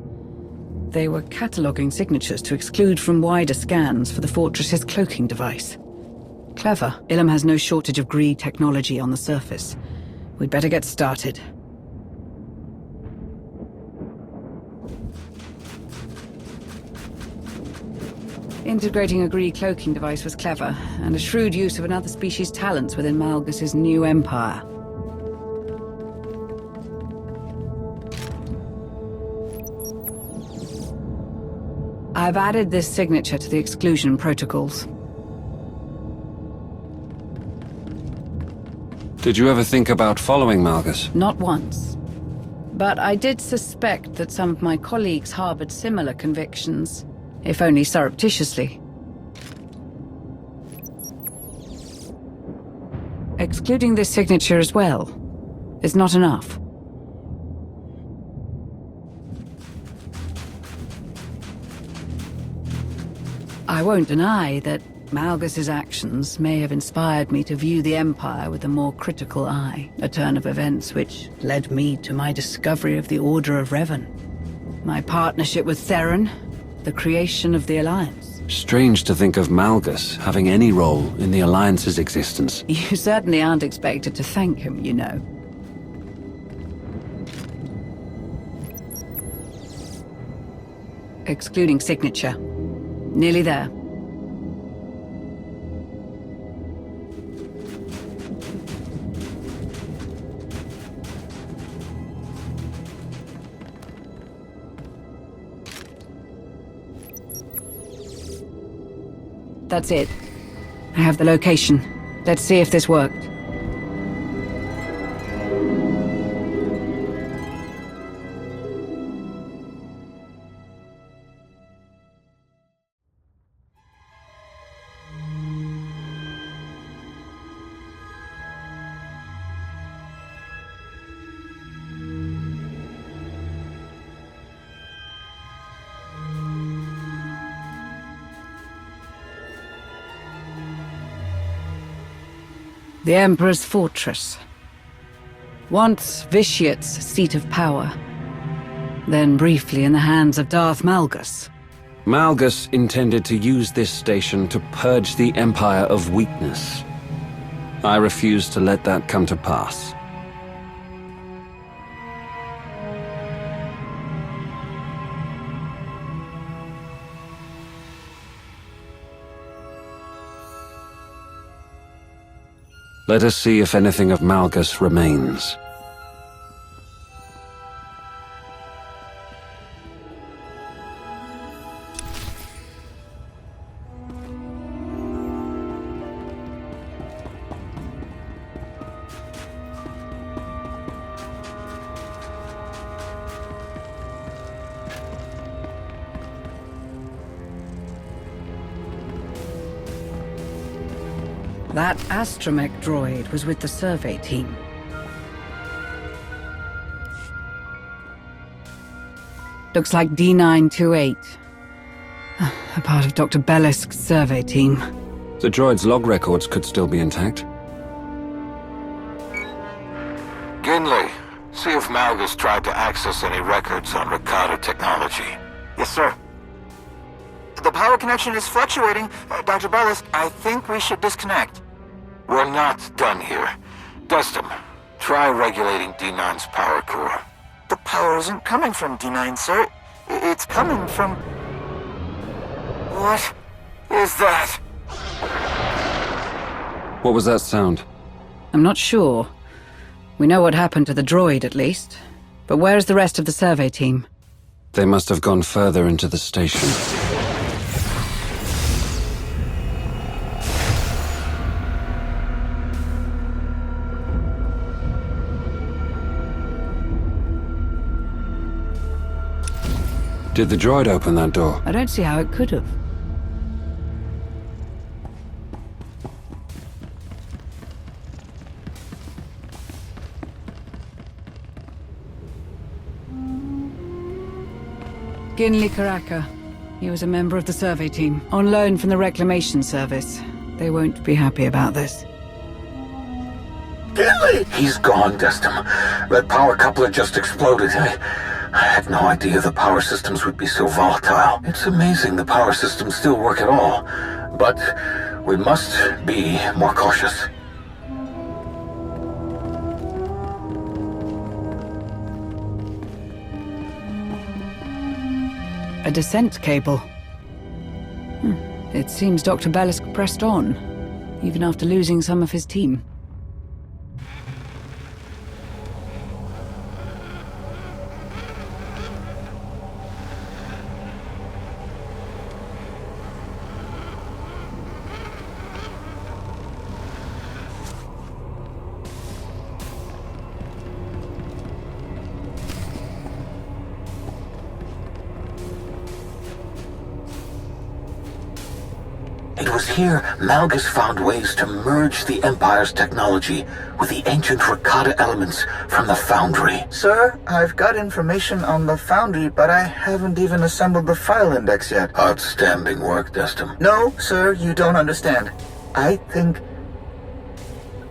They were cataloguing signatures to exclude from wider scans for the Fortress's cloaking device. Clever. Ilum has no shortage of Gree technology on the surface. We'd better get started. Integrating a Gree cloaking device was clever, and a shrewd use of another species' talents within Malgus's new empire. I've added this signature to the exclusion protocols. Did you ever think about following Malgus? Not once. But I did suspect that some of my colleagues harbored similar convictions, if only surreptitiously. Excluding this signature as well is not enough. I won't deny that Malgus's actions may have inspired me to view the Empire with a more critical eye, a turn of events which led me to my discovery of the Order of Revan, my partnership with Theron, the creation of the Alliance. Strange to think of Malgus having any role in the Alliance's existence. You certainly aren't expected to thank him, you know. Excluding signature. Nearly there. That's it. I have the location. Let's see if this worked. The Emperor's fortress. Once Vitiate's seat of power. Then briefly in the hands of Darth Malgus. Malgus intended to use this station to purge the Empire of weakness. I refuse to let that come to pass. Let us see if anything of Malgus remains. That astromech droid was with the survey team. Looks like D928. A part of Dr. Bellisk's survey team. The droid's log records could still be intact. Ginley, see if Malgus tried to access any records on Rakata technology. Yes, sir. The power connection is fluctuating. Dr. Bellisk, I think we should disconnect. We're not done here. Destim, try regulating D9's power core. The power isn't coming from D9, sir. It's coming from... What is that? What was that sound? I'm not sure. We know what happened to the droid, at least. But where's the rest of the survey team? They must have gone further into the station. Did the droid open that door? I don't see how it could have. Ginley Karaka. He was a member of the survey team, on loan from the Reclamation Service. They won't be happy about this. Ginley! He's gone, Destim. That power coupler just exploded. I had no idea the power systems would be so volatile. It's amazing the power systems still work at all. But we must be more cautious. A descent cable. It seems Dr. Bellisk pressed on, even after losing some of his team. It was here Malgus found ways to merge the Empire's technology with the ancient Rakata elements from the Foundry. Sir, I've got information on the Foundry, but I haven't even assembled the file index yet. Outstanding work, Destim. No, sir, you don't understand. I think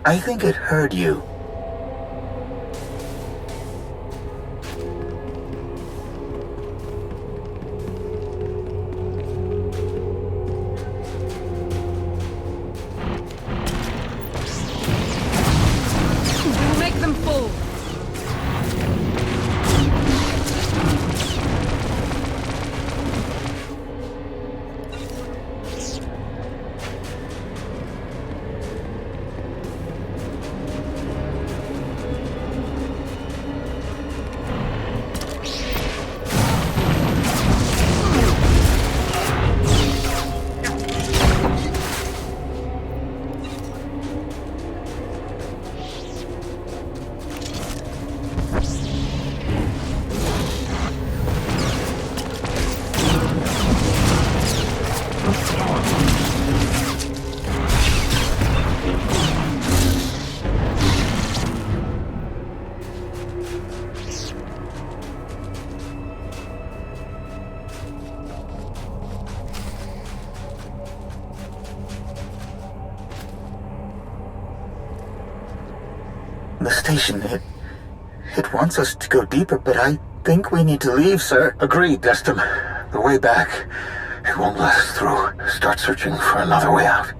it heard you. The station, it wants us to go deeper, but I think we need to leave, sir. Agreed, Destin. The way back, it won't let us through. Start searching for another way out.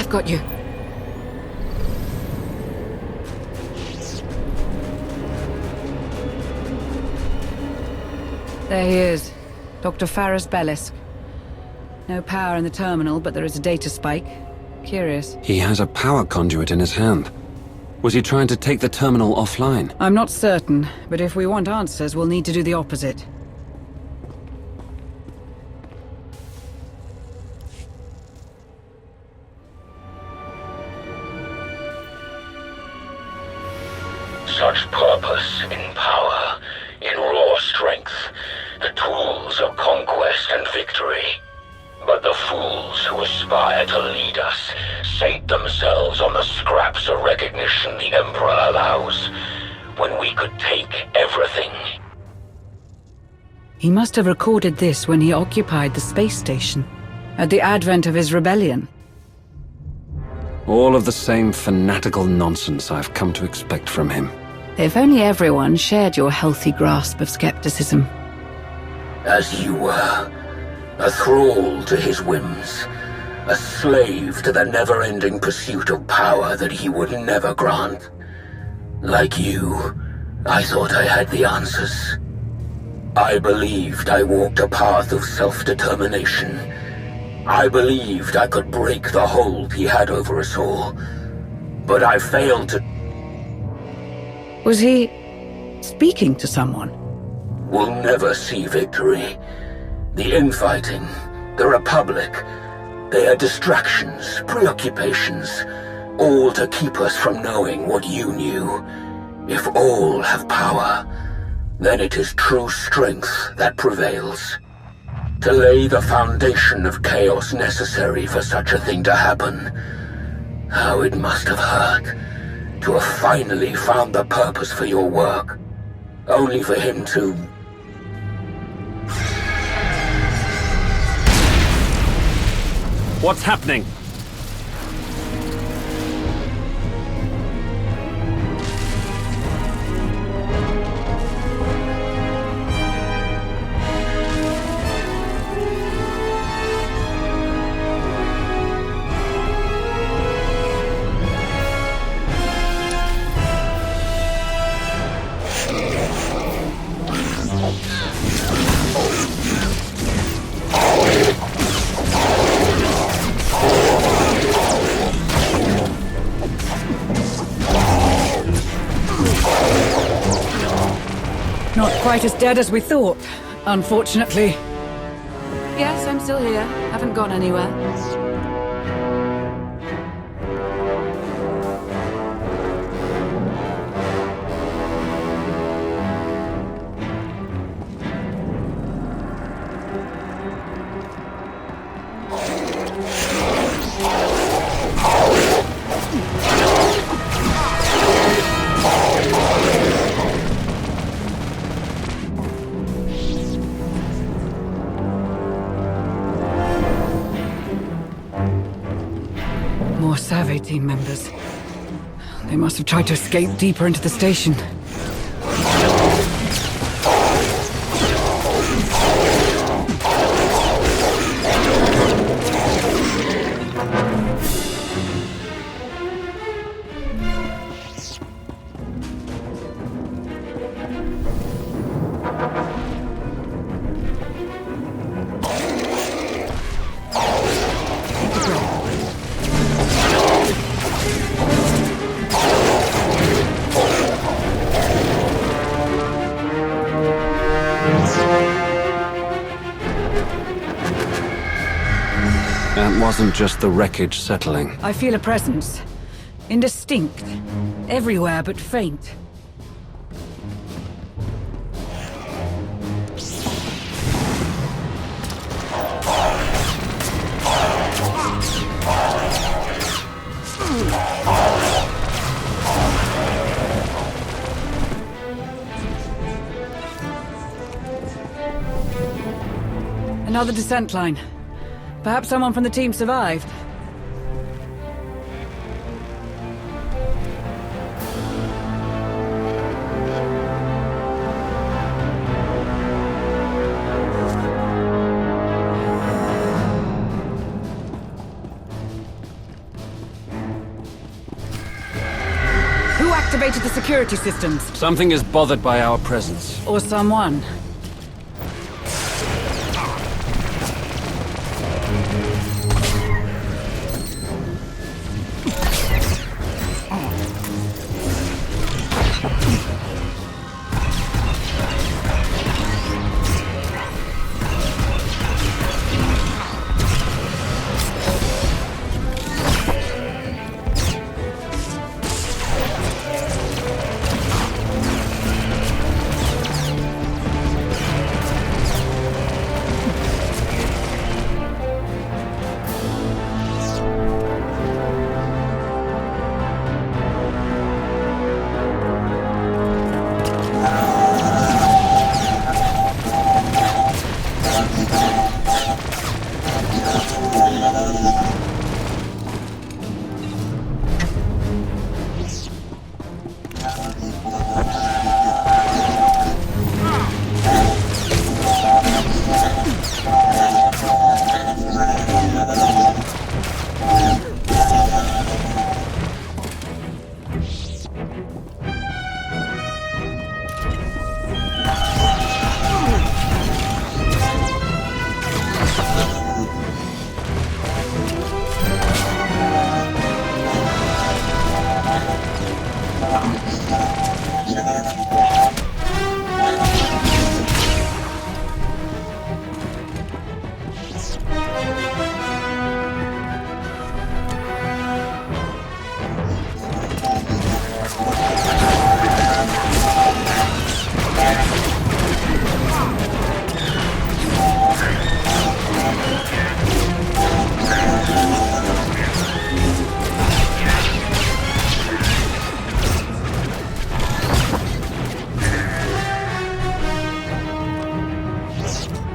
Got you. There he is. Dr. Faris Bellisk. No power in the terminal, but there is a data spike. Curious. He has a power conduit in his hand. Was he trying to take the terminal offline? I'm not certain, but if we want answers, we'll need to do the opposite. Such purpose in power, in raw strength, the tools of conquest and victory. But the fools who aspire to lead us sate themselves on the scraps of recognition the Emperor allows, when we could take everything. He must have recorded this when he occupied the space station, at the advent of his rebellion. All of the same fanatical nonsense I've come to expect from him. If only everyone shared your healthy grasp of skepticism. As you were, a thrall to his whims, a slave to the never-ending pursuit of power that he would never grant. Like you, I thought I had the answers. I believed I walked a path of self-determination. I believed I could break the hold he had over us all. But I failed to... Was he speaking to someone? We'll never see victory. The infighting, the Republic, they are distractions, preoccupations, all to keep us from knowing what you knew. If all have power, then it is true strength that prevails. To lay the foundation of chaos necessary for such a thing to happen. How it must have hurt to have finally found the purpose for your work, only for him to... What's happening? Not quite as dead as we thought, unfortunately. Yes, I'm still here. Haven't gone anywhere. More survey team members. They must have tried to escape deeper into the station. wasn't just the wreckage settling. I feel a presence. Indistinct. Everywhere but faint. Another descent line. Perhaps someone from the team survived. Who activated the security systems? Something is bothered by our presence. Or someone.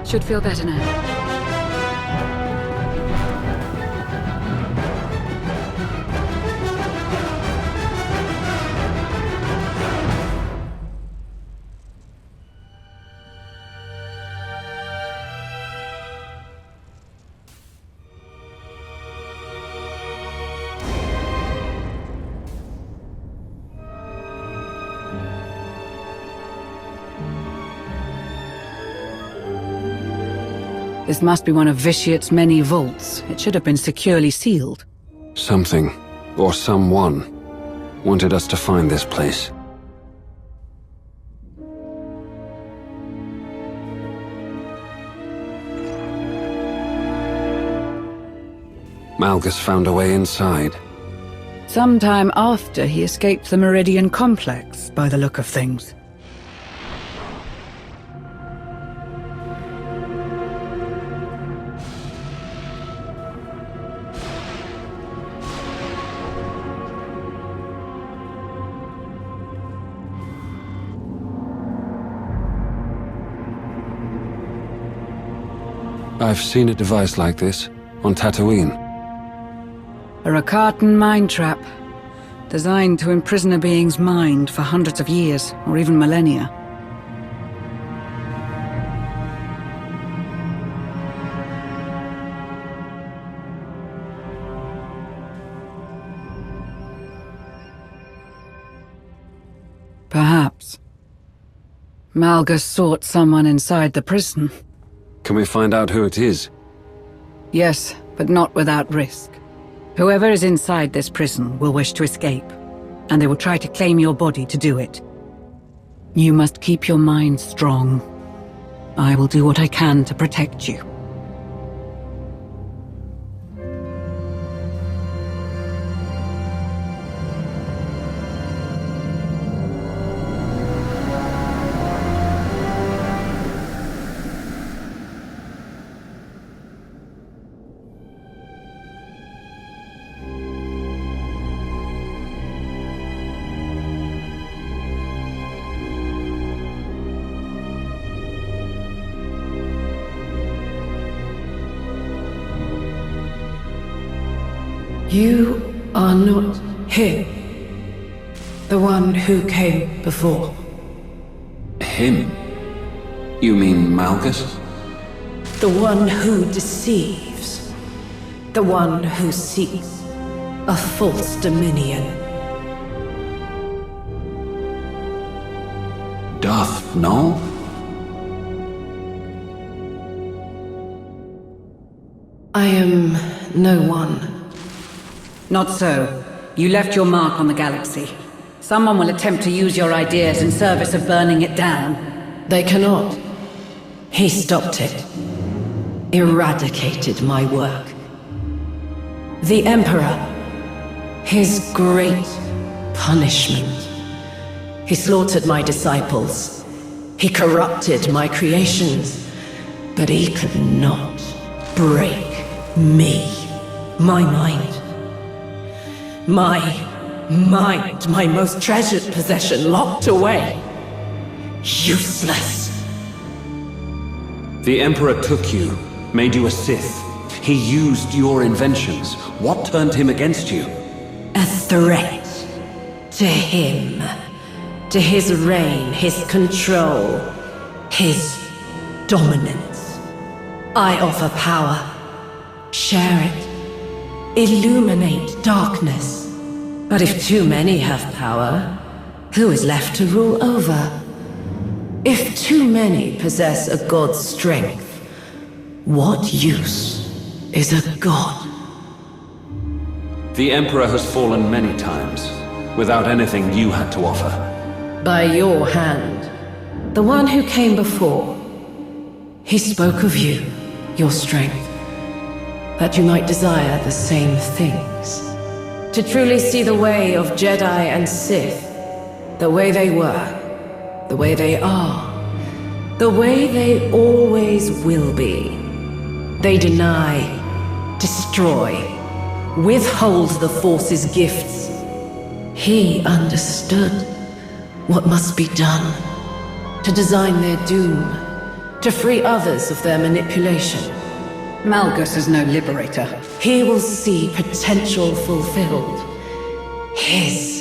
Should feel better now. This must be one of Vitiate's many vaults. It should have been securely sealed. Something, or someone, wanted us to find this place. Malgus found a way inside. Sometime after he escaped the Meridian Complex, by the look of things. I've seen a device like this on Tatooine. A Rakatan mind trap, designed to imprison a being's mind for hundreds of years, or even millennia. Perhaps Malgus sought someone inside the prison. Can we find out who it is? Yes, but not without risk. Whoever is inside this prison will wish to escape, and they will try to claim your body to do it. You must keep your mind strong. I will do what I can to protect you. You are not him. The one who came before. Him? You mean Malgus? The one who deceives. The one who seeks a false dominion. Darth Null? I am no one. Not so. You left your mark on the galaxy. Someone will attempt to use your ideas in service of burning it down. They cannot. He stopped it. Eradicated my work. The Emperor. His great punishment. He slaughtered my disciples. He corrupted my creations. But he could not break me. My mind. My mind, my most treasured possession, locked away. Useless. The Emperor took you, made you a Sith. He used your inventions. What turned him against you? A threat. To him. To his reign, his control, his dominance. I offer power. Share it. Illuminate darkness. But if too many have power, who is left to rule over? If too many possess a god's strength, what use is a god? The Emperor has fallen many times, without anything you had to offer. By your hand. The one who came before. He spoke of you, your strength. That you might desire the same things. To truly see the way of Jedi and Sith. The way they were. The way they are. The way they always will be. They deny, destroy, withhold the Force's gifts. He understood what must be done. To design their doom. To free others of their manipulation. Malgus is no liberator. He will see potential fulfilled. His.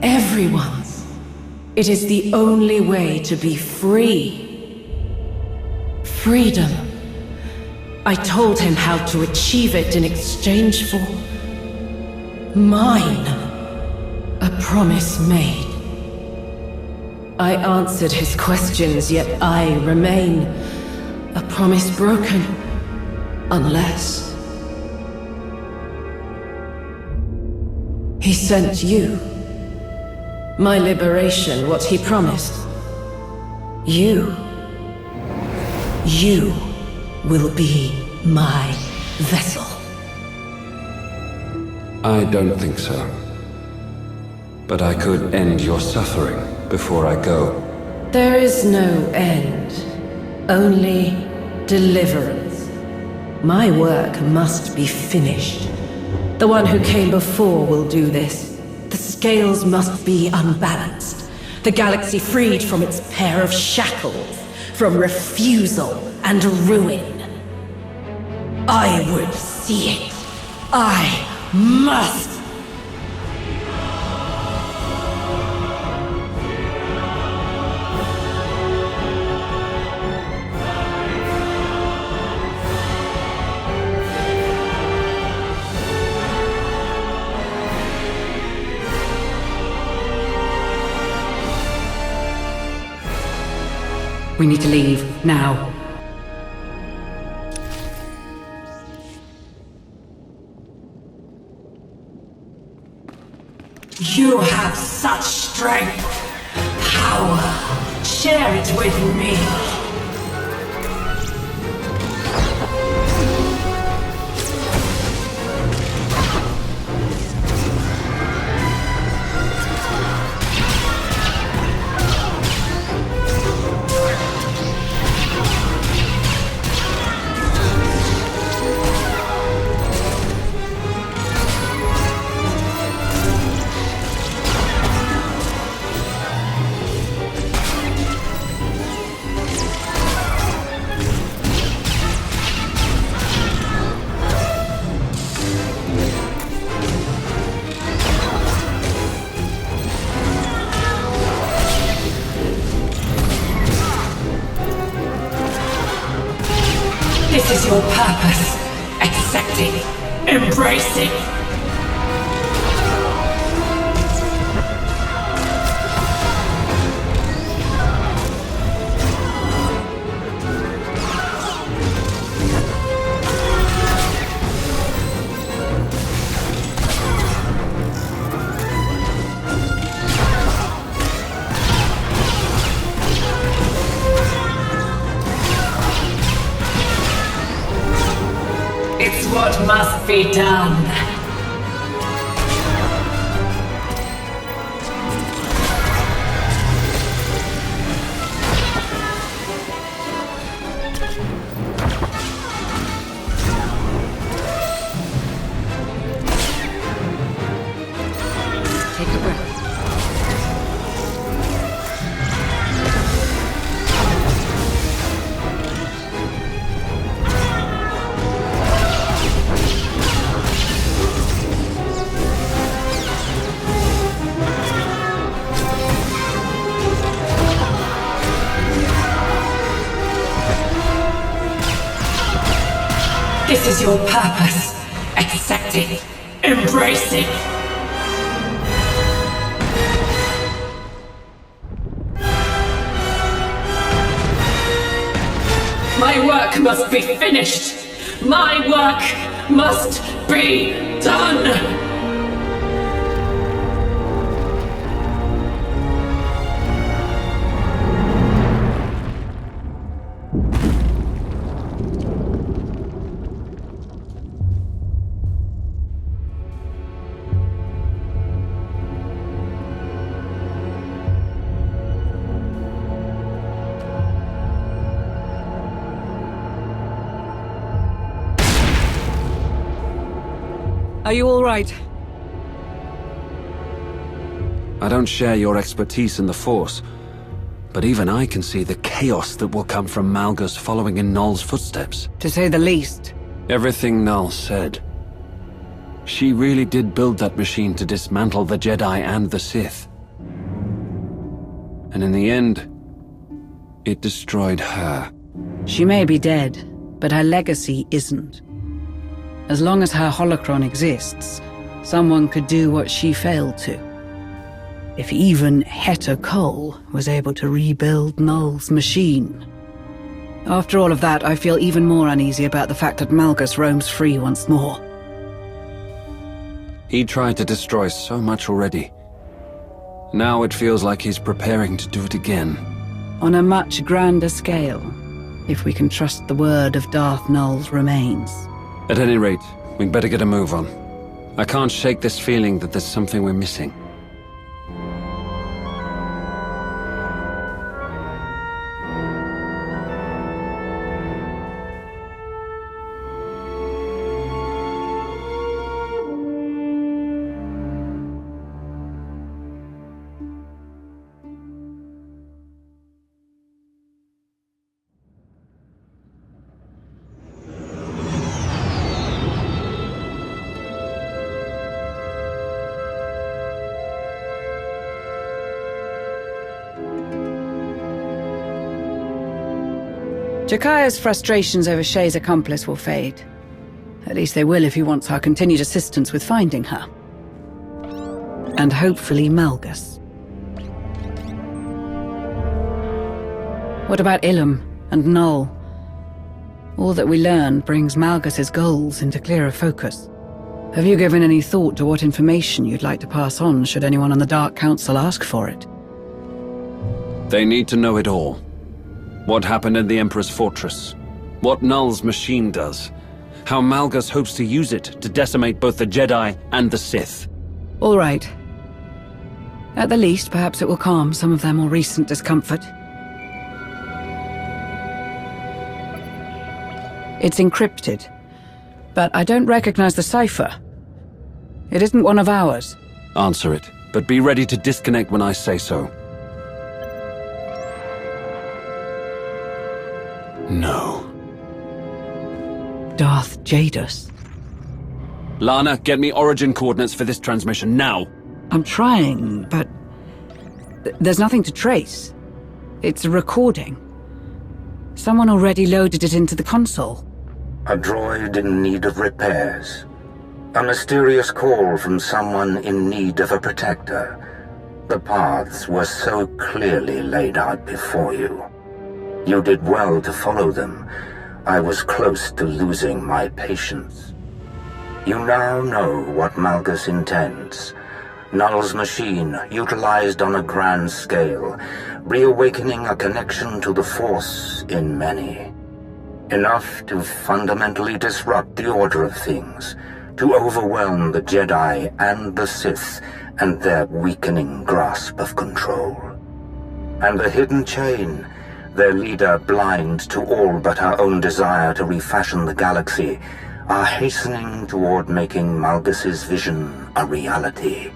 Everyone's. It is the only way to be free. Freedom. I told him how to achieve it in exchange for... mine. A promise made. I answered his questions, yet I remain. A promise broken. Unless... he sent you. My liberation, what he promised. You. You will be my vessel. I don't think so. But I could end your suffering before I go. There is no end. Only deliverance. My work must be finished. The one who came before will do this. The scales must be unbalanced. The galaxy freed from its pair of shackles, from refusal and ruin. I would see it. I must. We need to leave, now. You have such strength, power. Share it with me. purpose. Accepting. Embracing. It's what must be done. Take a breath. This is your purpose. Accepting. Embracing. My work must be finished. My work must be done. Are you all right? I don't share your expertise in the Force, but even I can see the chaos that will come from Malgus following in Null's footsteps. To say the least. Everything Null said. She really did build that machine to dismantle the Jedi and the Sith. And in the end, it destroyed her. She may be dead, but her legacy isn't. As long as her holocron exists, someone could do what she failed to. If even Heta Cole was able to rebuild Null's machine. After all of that, I feel even more uneasy about the fact that Malgus roams free once more. He tried to destroy so much already. Now it feels like he's preparing to do it again. On a much grander scale, if we can trust the word of Darth Null's remains. At any rate, we'd better get a move on. I can't shake this feeling that there's something we're missing. Jakaya's frustrations over Shay's accomplice will fade. At least they will if he wants our continued assistance with finding her. And hopefully Malgus. What about Ilum and Null? All that we learn brings Malgus's goals into clearer focus. Have you given any thought to what information you'd like to pass on should anyone on the Dark Council ask for it? They need to know it all. What happened in the Emperor's fortress, what Null's machine does, how Malgus hopes to use it to decimate both the Jedi and the Sith. All right. At the least, perhaps it will calm some of their more recent discomfort. It's encrypted, but I don't recognize the cipher. It isn't one of ours. Answer it, but be ready to disconnect when I say so. No. Darth Jadus. Lana, get me origin coordinates for this transmission, now! I'm trying, but there's nothing to trace. It's a recording. Someone already loaded it into the console. A droid in need of repairs. A mysterious call from someone in need of a protector. The paths were so clearly laid out before you. You did well to follow them. I was close to losing my patience. You now know what Malgus intends. Null's machine, utilized on a grand scale, reawakening a connection to the Force in many. Enough to fundamentally disrupt the order of things, to overwhelm the Jedi and the Sith and their weakening grasp of control. And the hidden chain, their leader blind to all but her own desire to refashion the galaxy, are hastening toward making Malgus's vision a reality.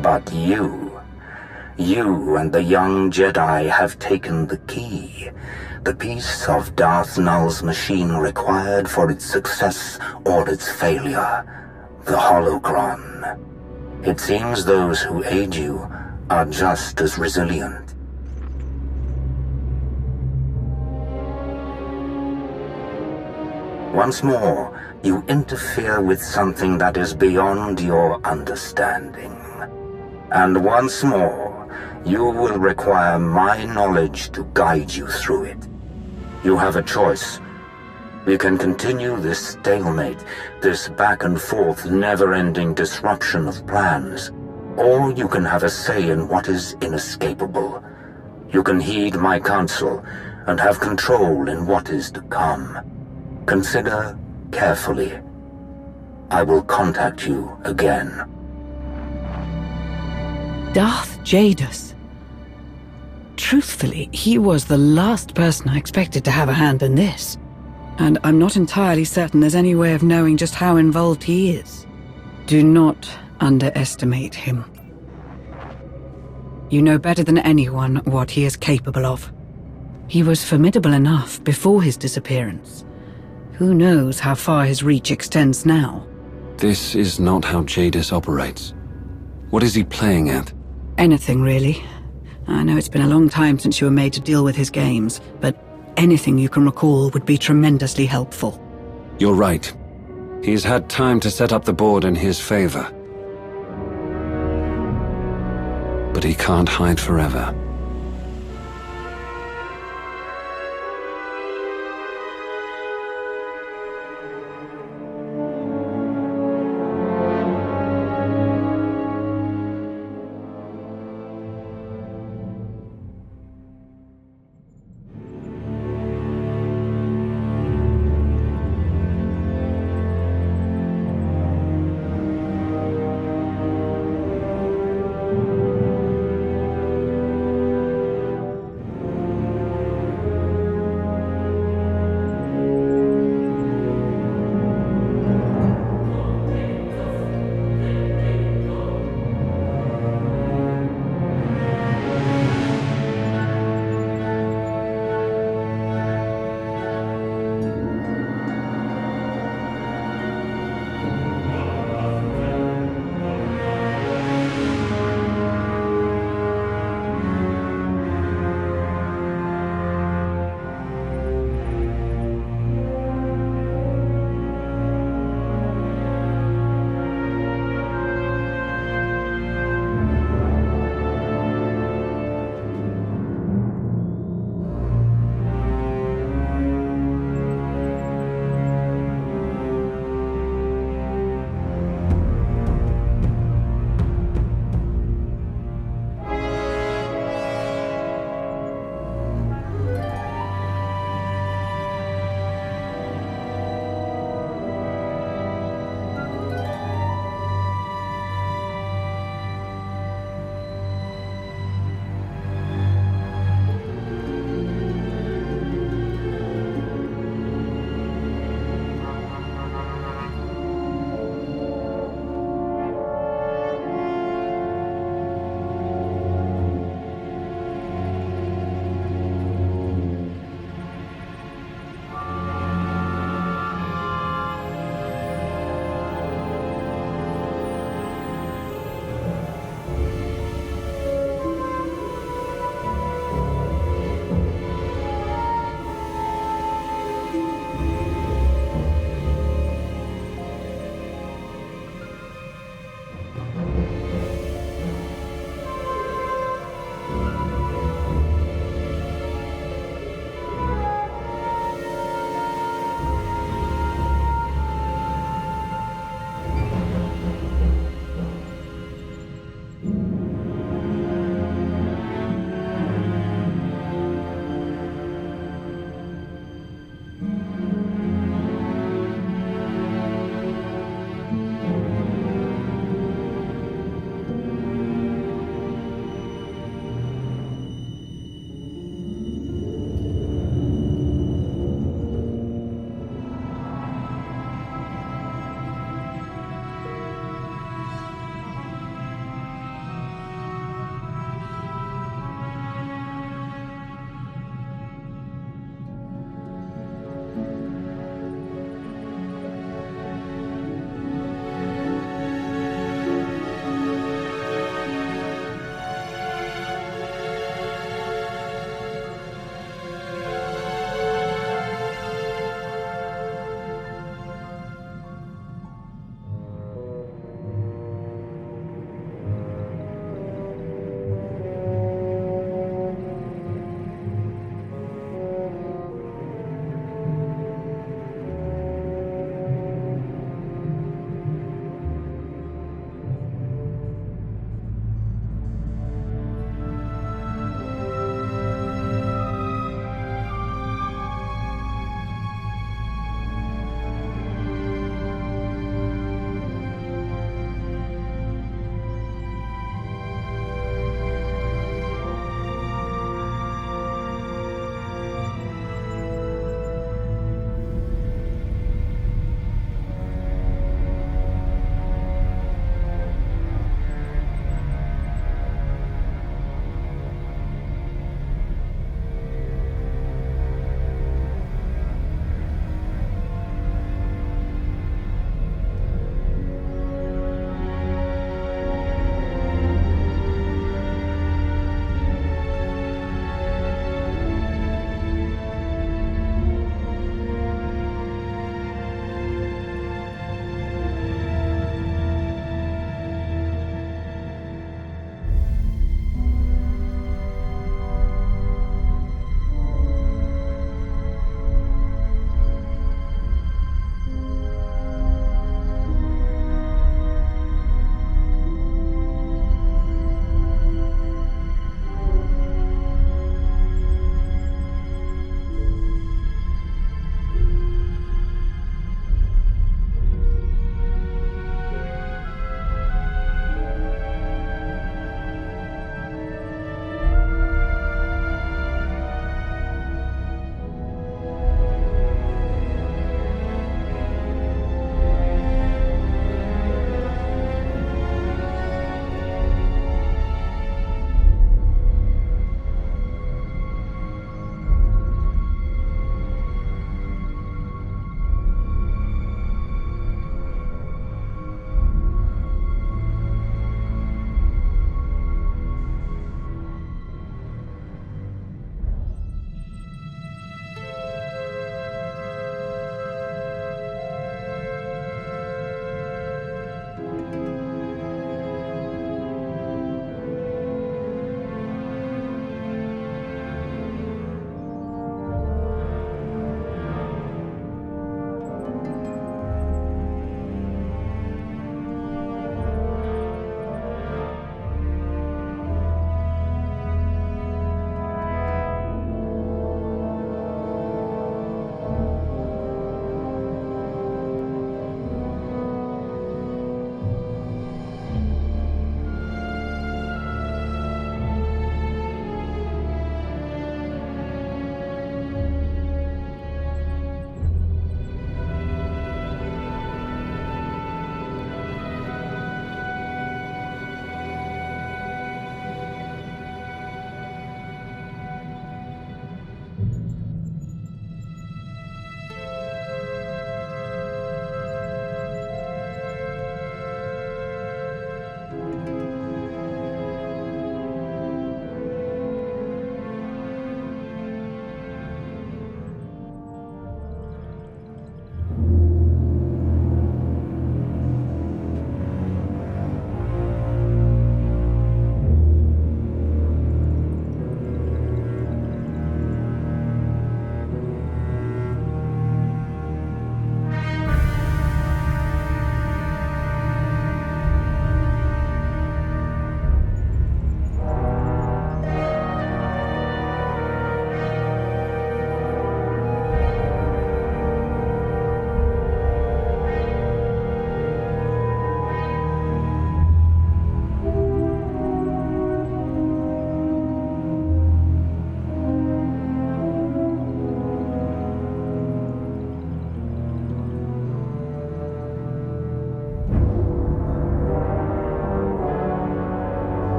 But you and the young Jedi have taken the key, the piece of Darth Null's machine required for its success or its failure, the holocron. It seems those who aid you are just as resilient. Once more, you interfere with something that is beyond your understanding. And once more, you will require my knowledge to guide you through it. You have a choice. We can continue this stalemate, this back and forth, never-ending disruption of plans. Or you can have a say in what is inescapable. You can heed my counsel and have control in what is to come. Consider carefully. I will contact you again. Darth Jadus. Truthfully, he was the last person I expected to have a hand in this. And I'm not entirely certain there's any way of knowing just how involved he is. Do not underestimate him. You know better than anyone what he is capable of. He was formidable enough before his disappearance. Who knows how far his reach extends now? This is not how Jadus operates. What is he playing at? Anything, really. I know it's been a long time since you were made to deal with his games, but anything you can recall would be tremendously helpful. You're right. He's had time to set up the board in his favor. But he can't hide forever.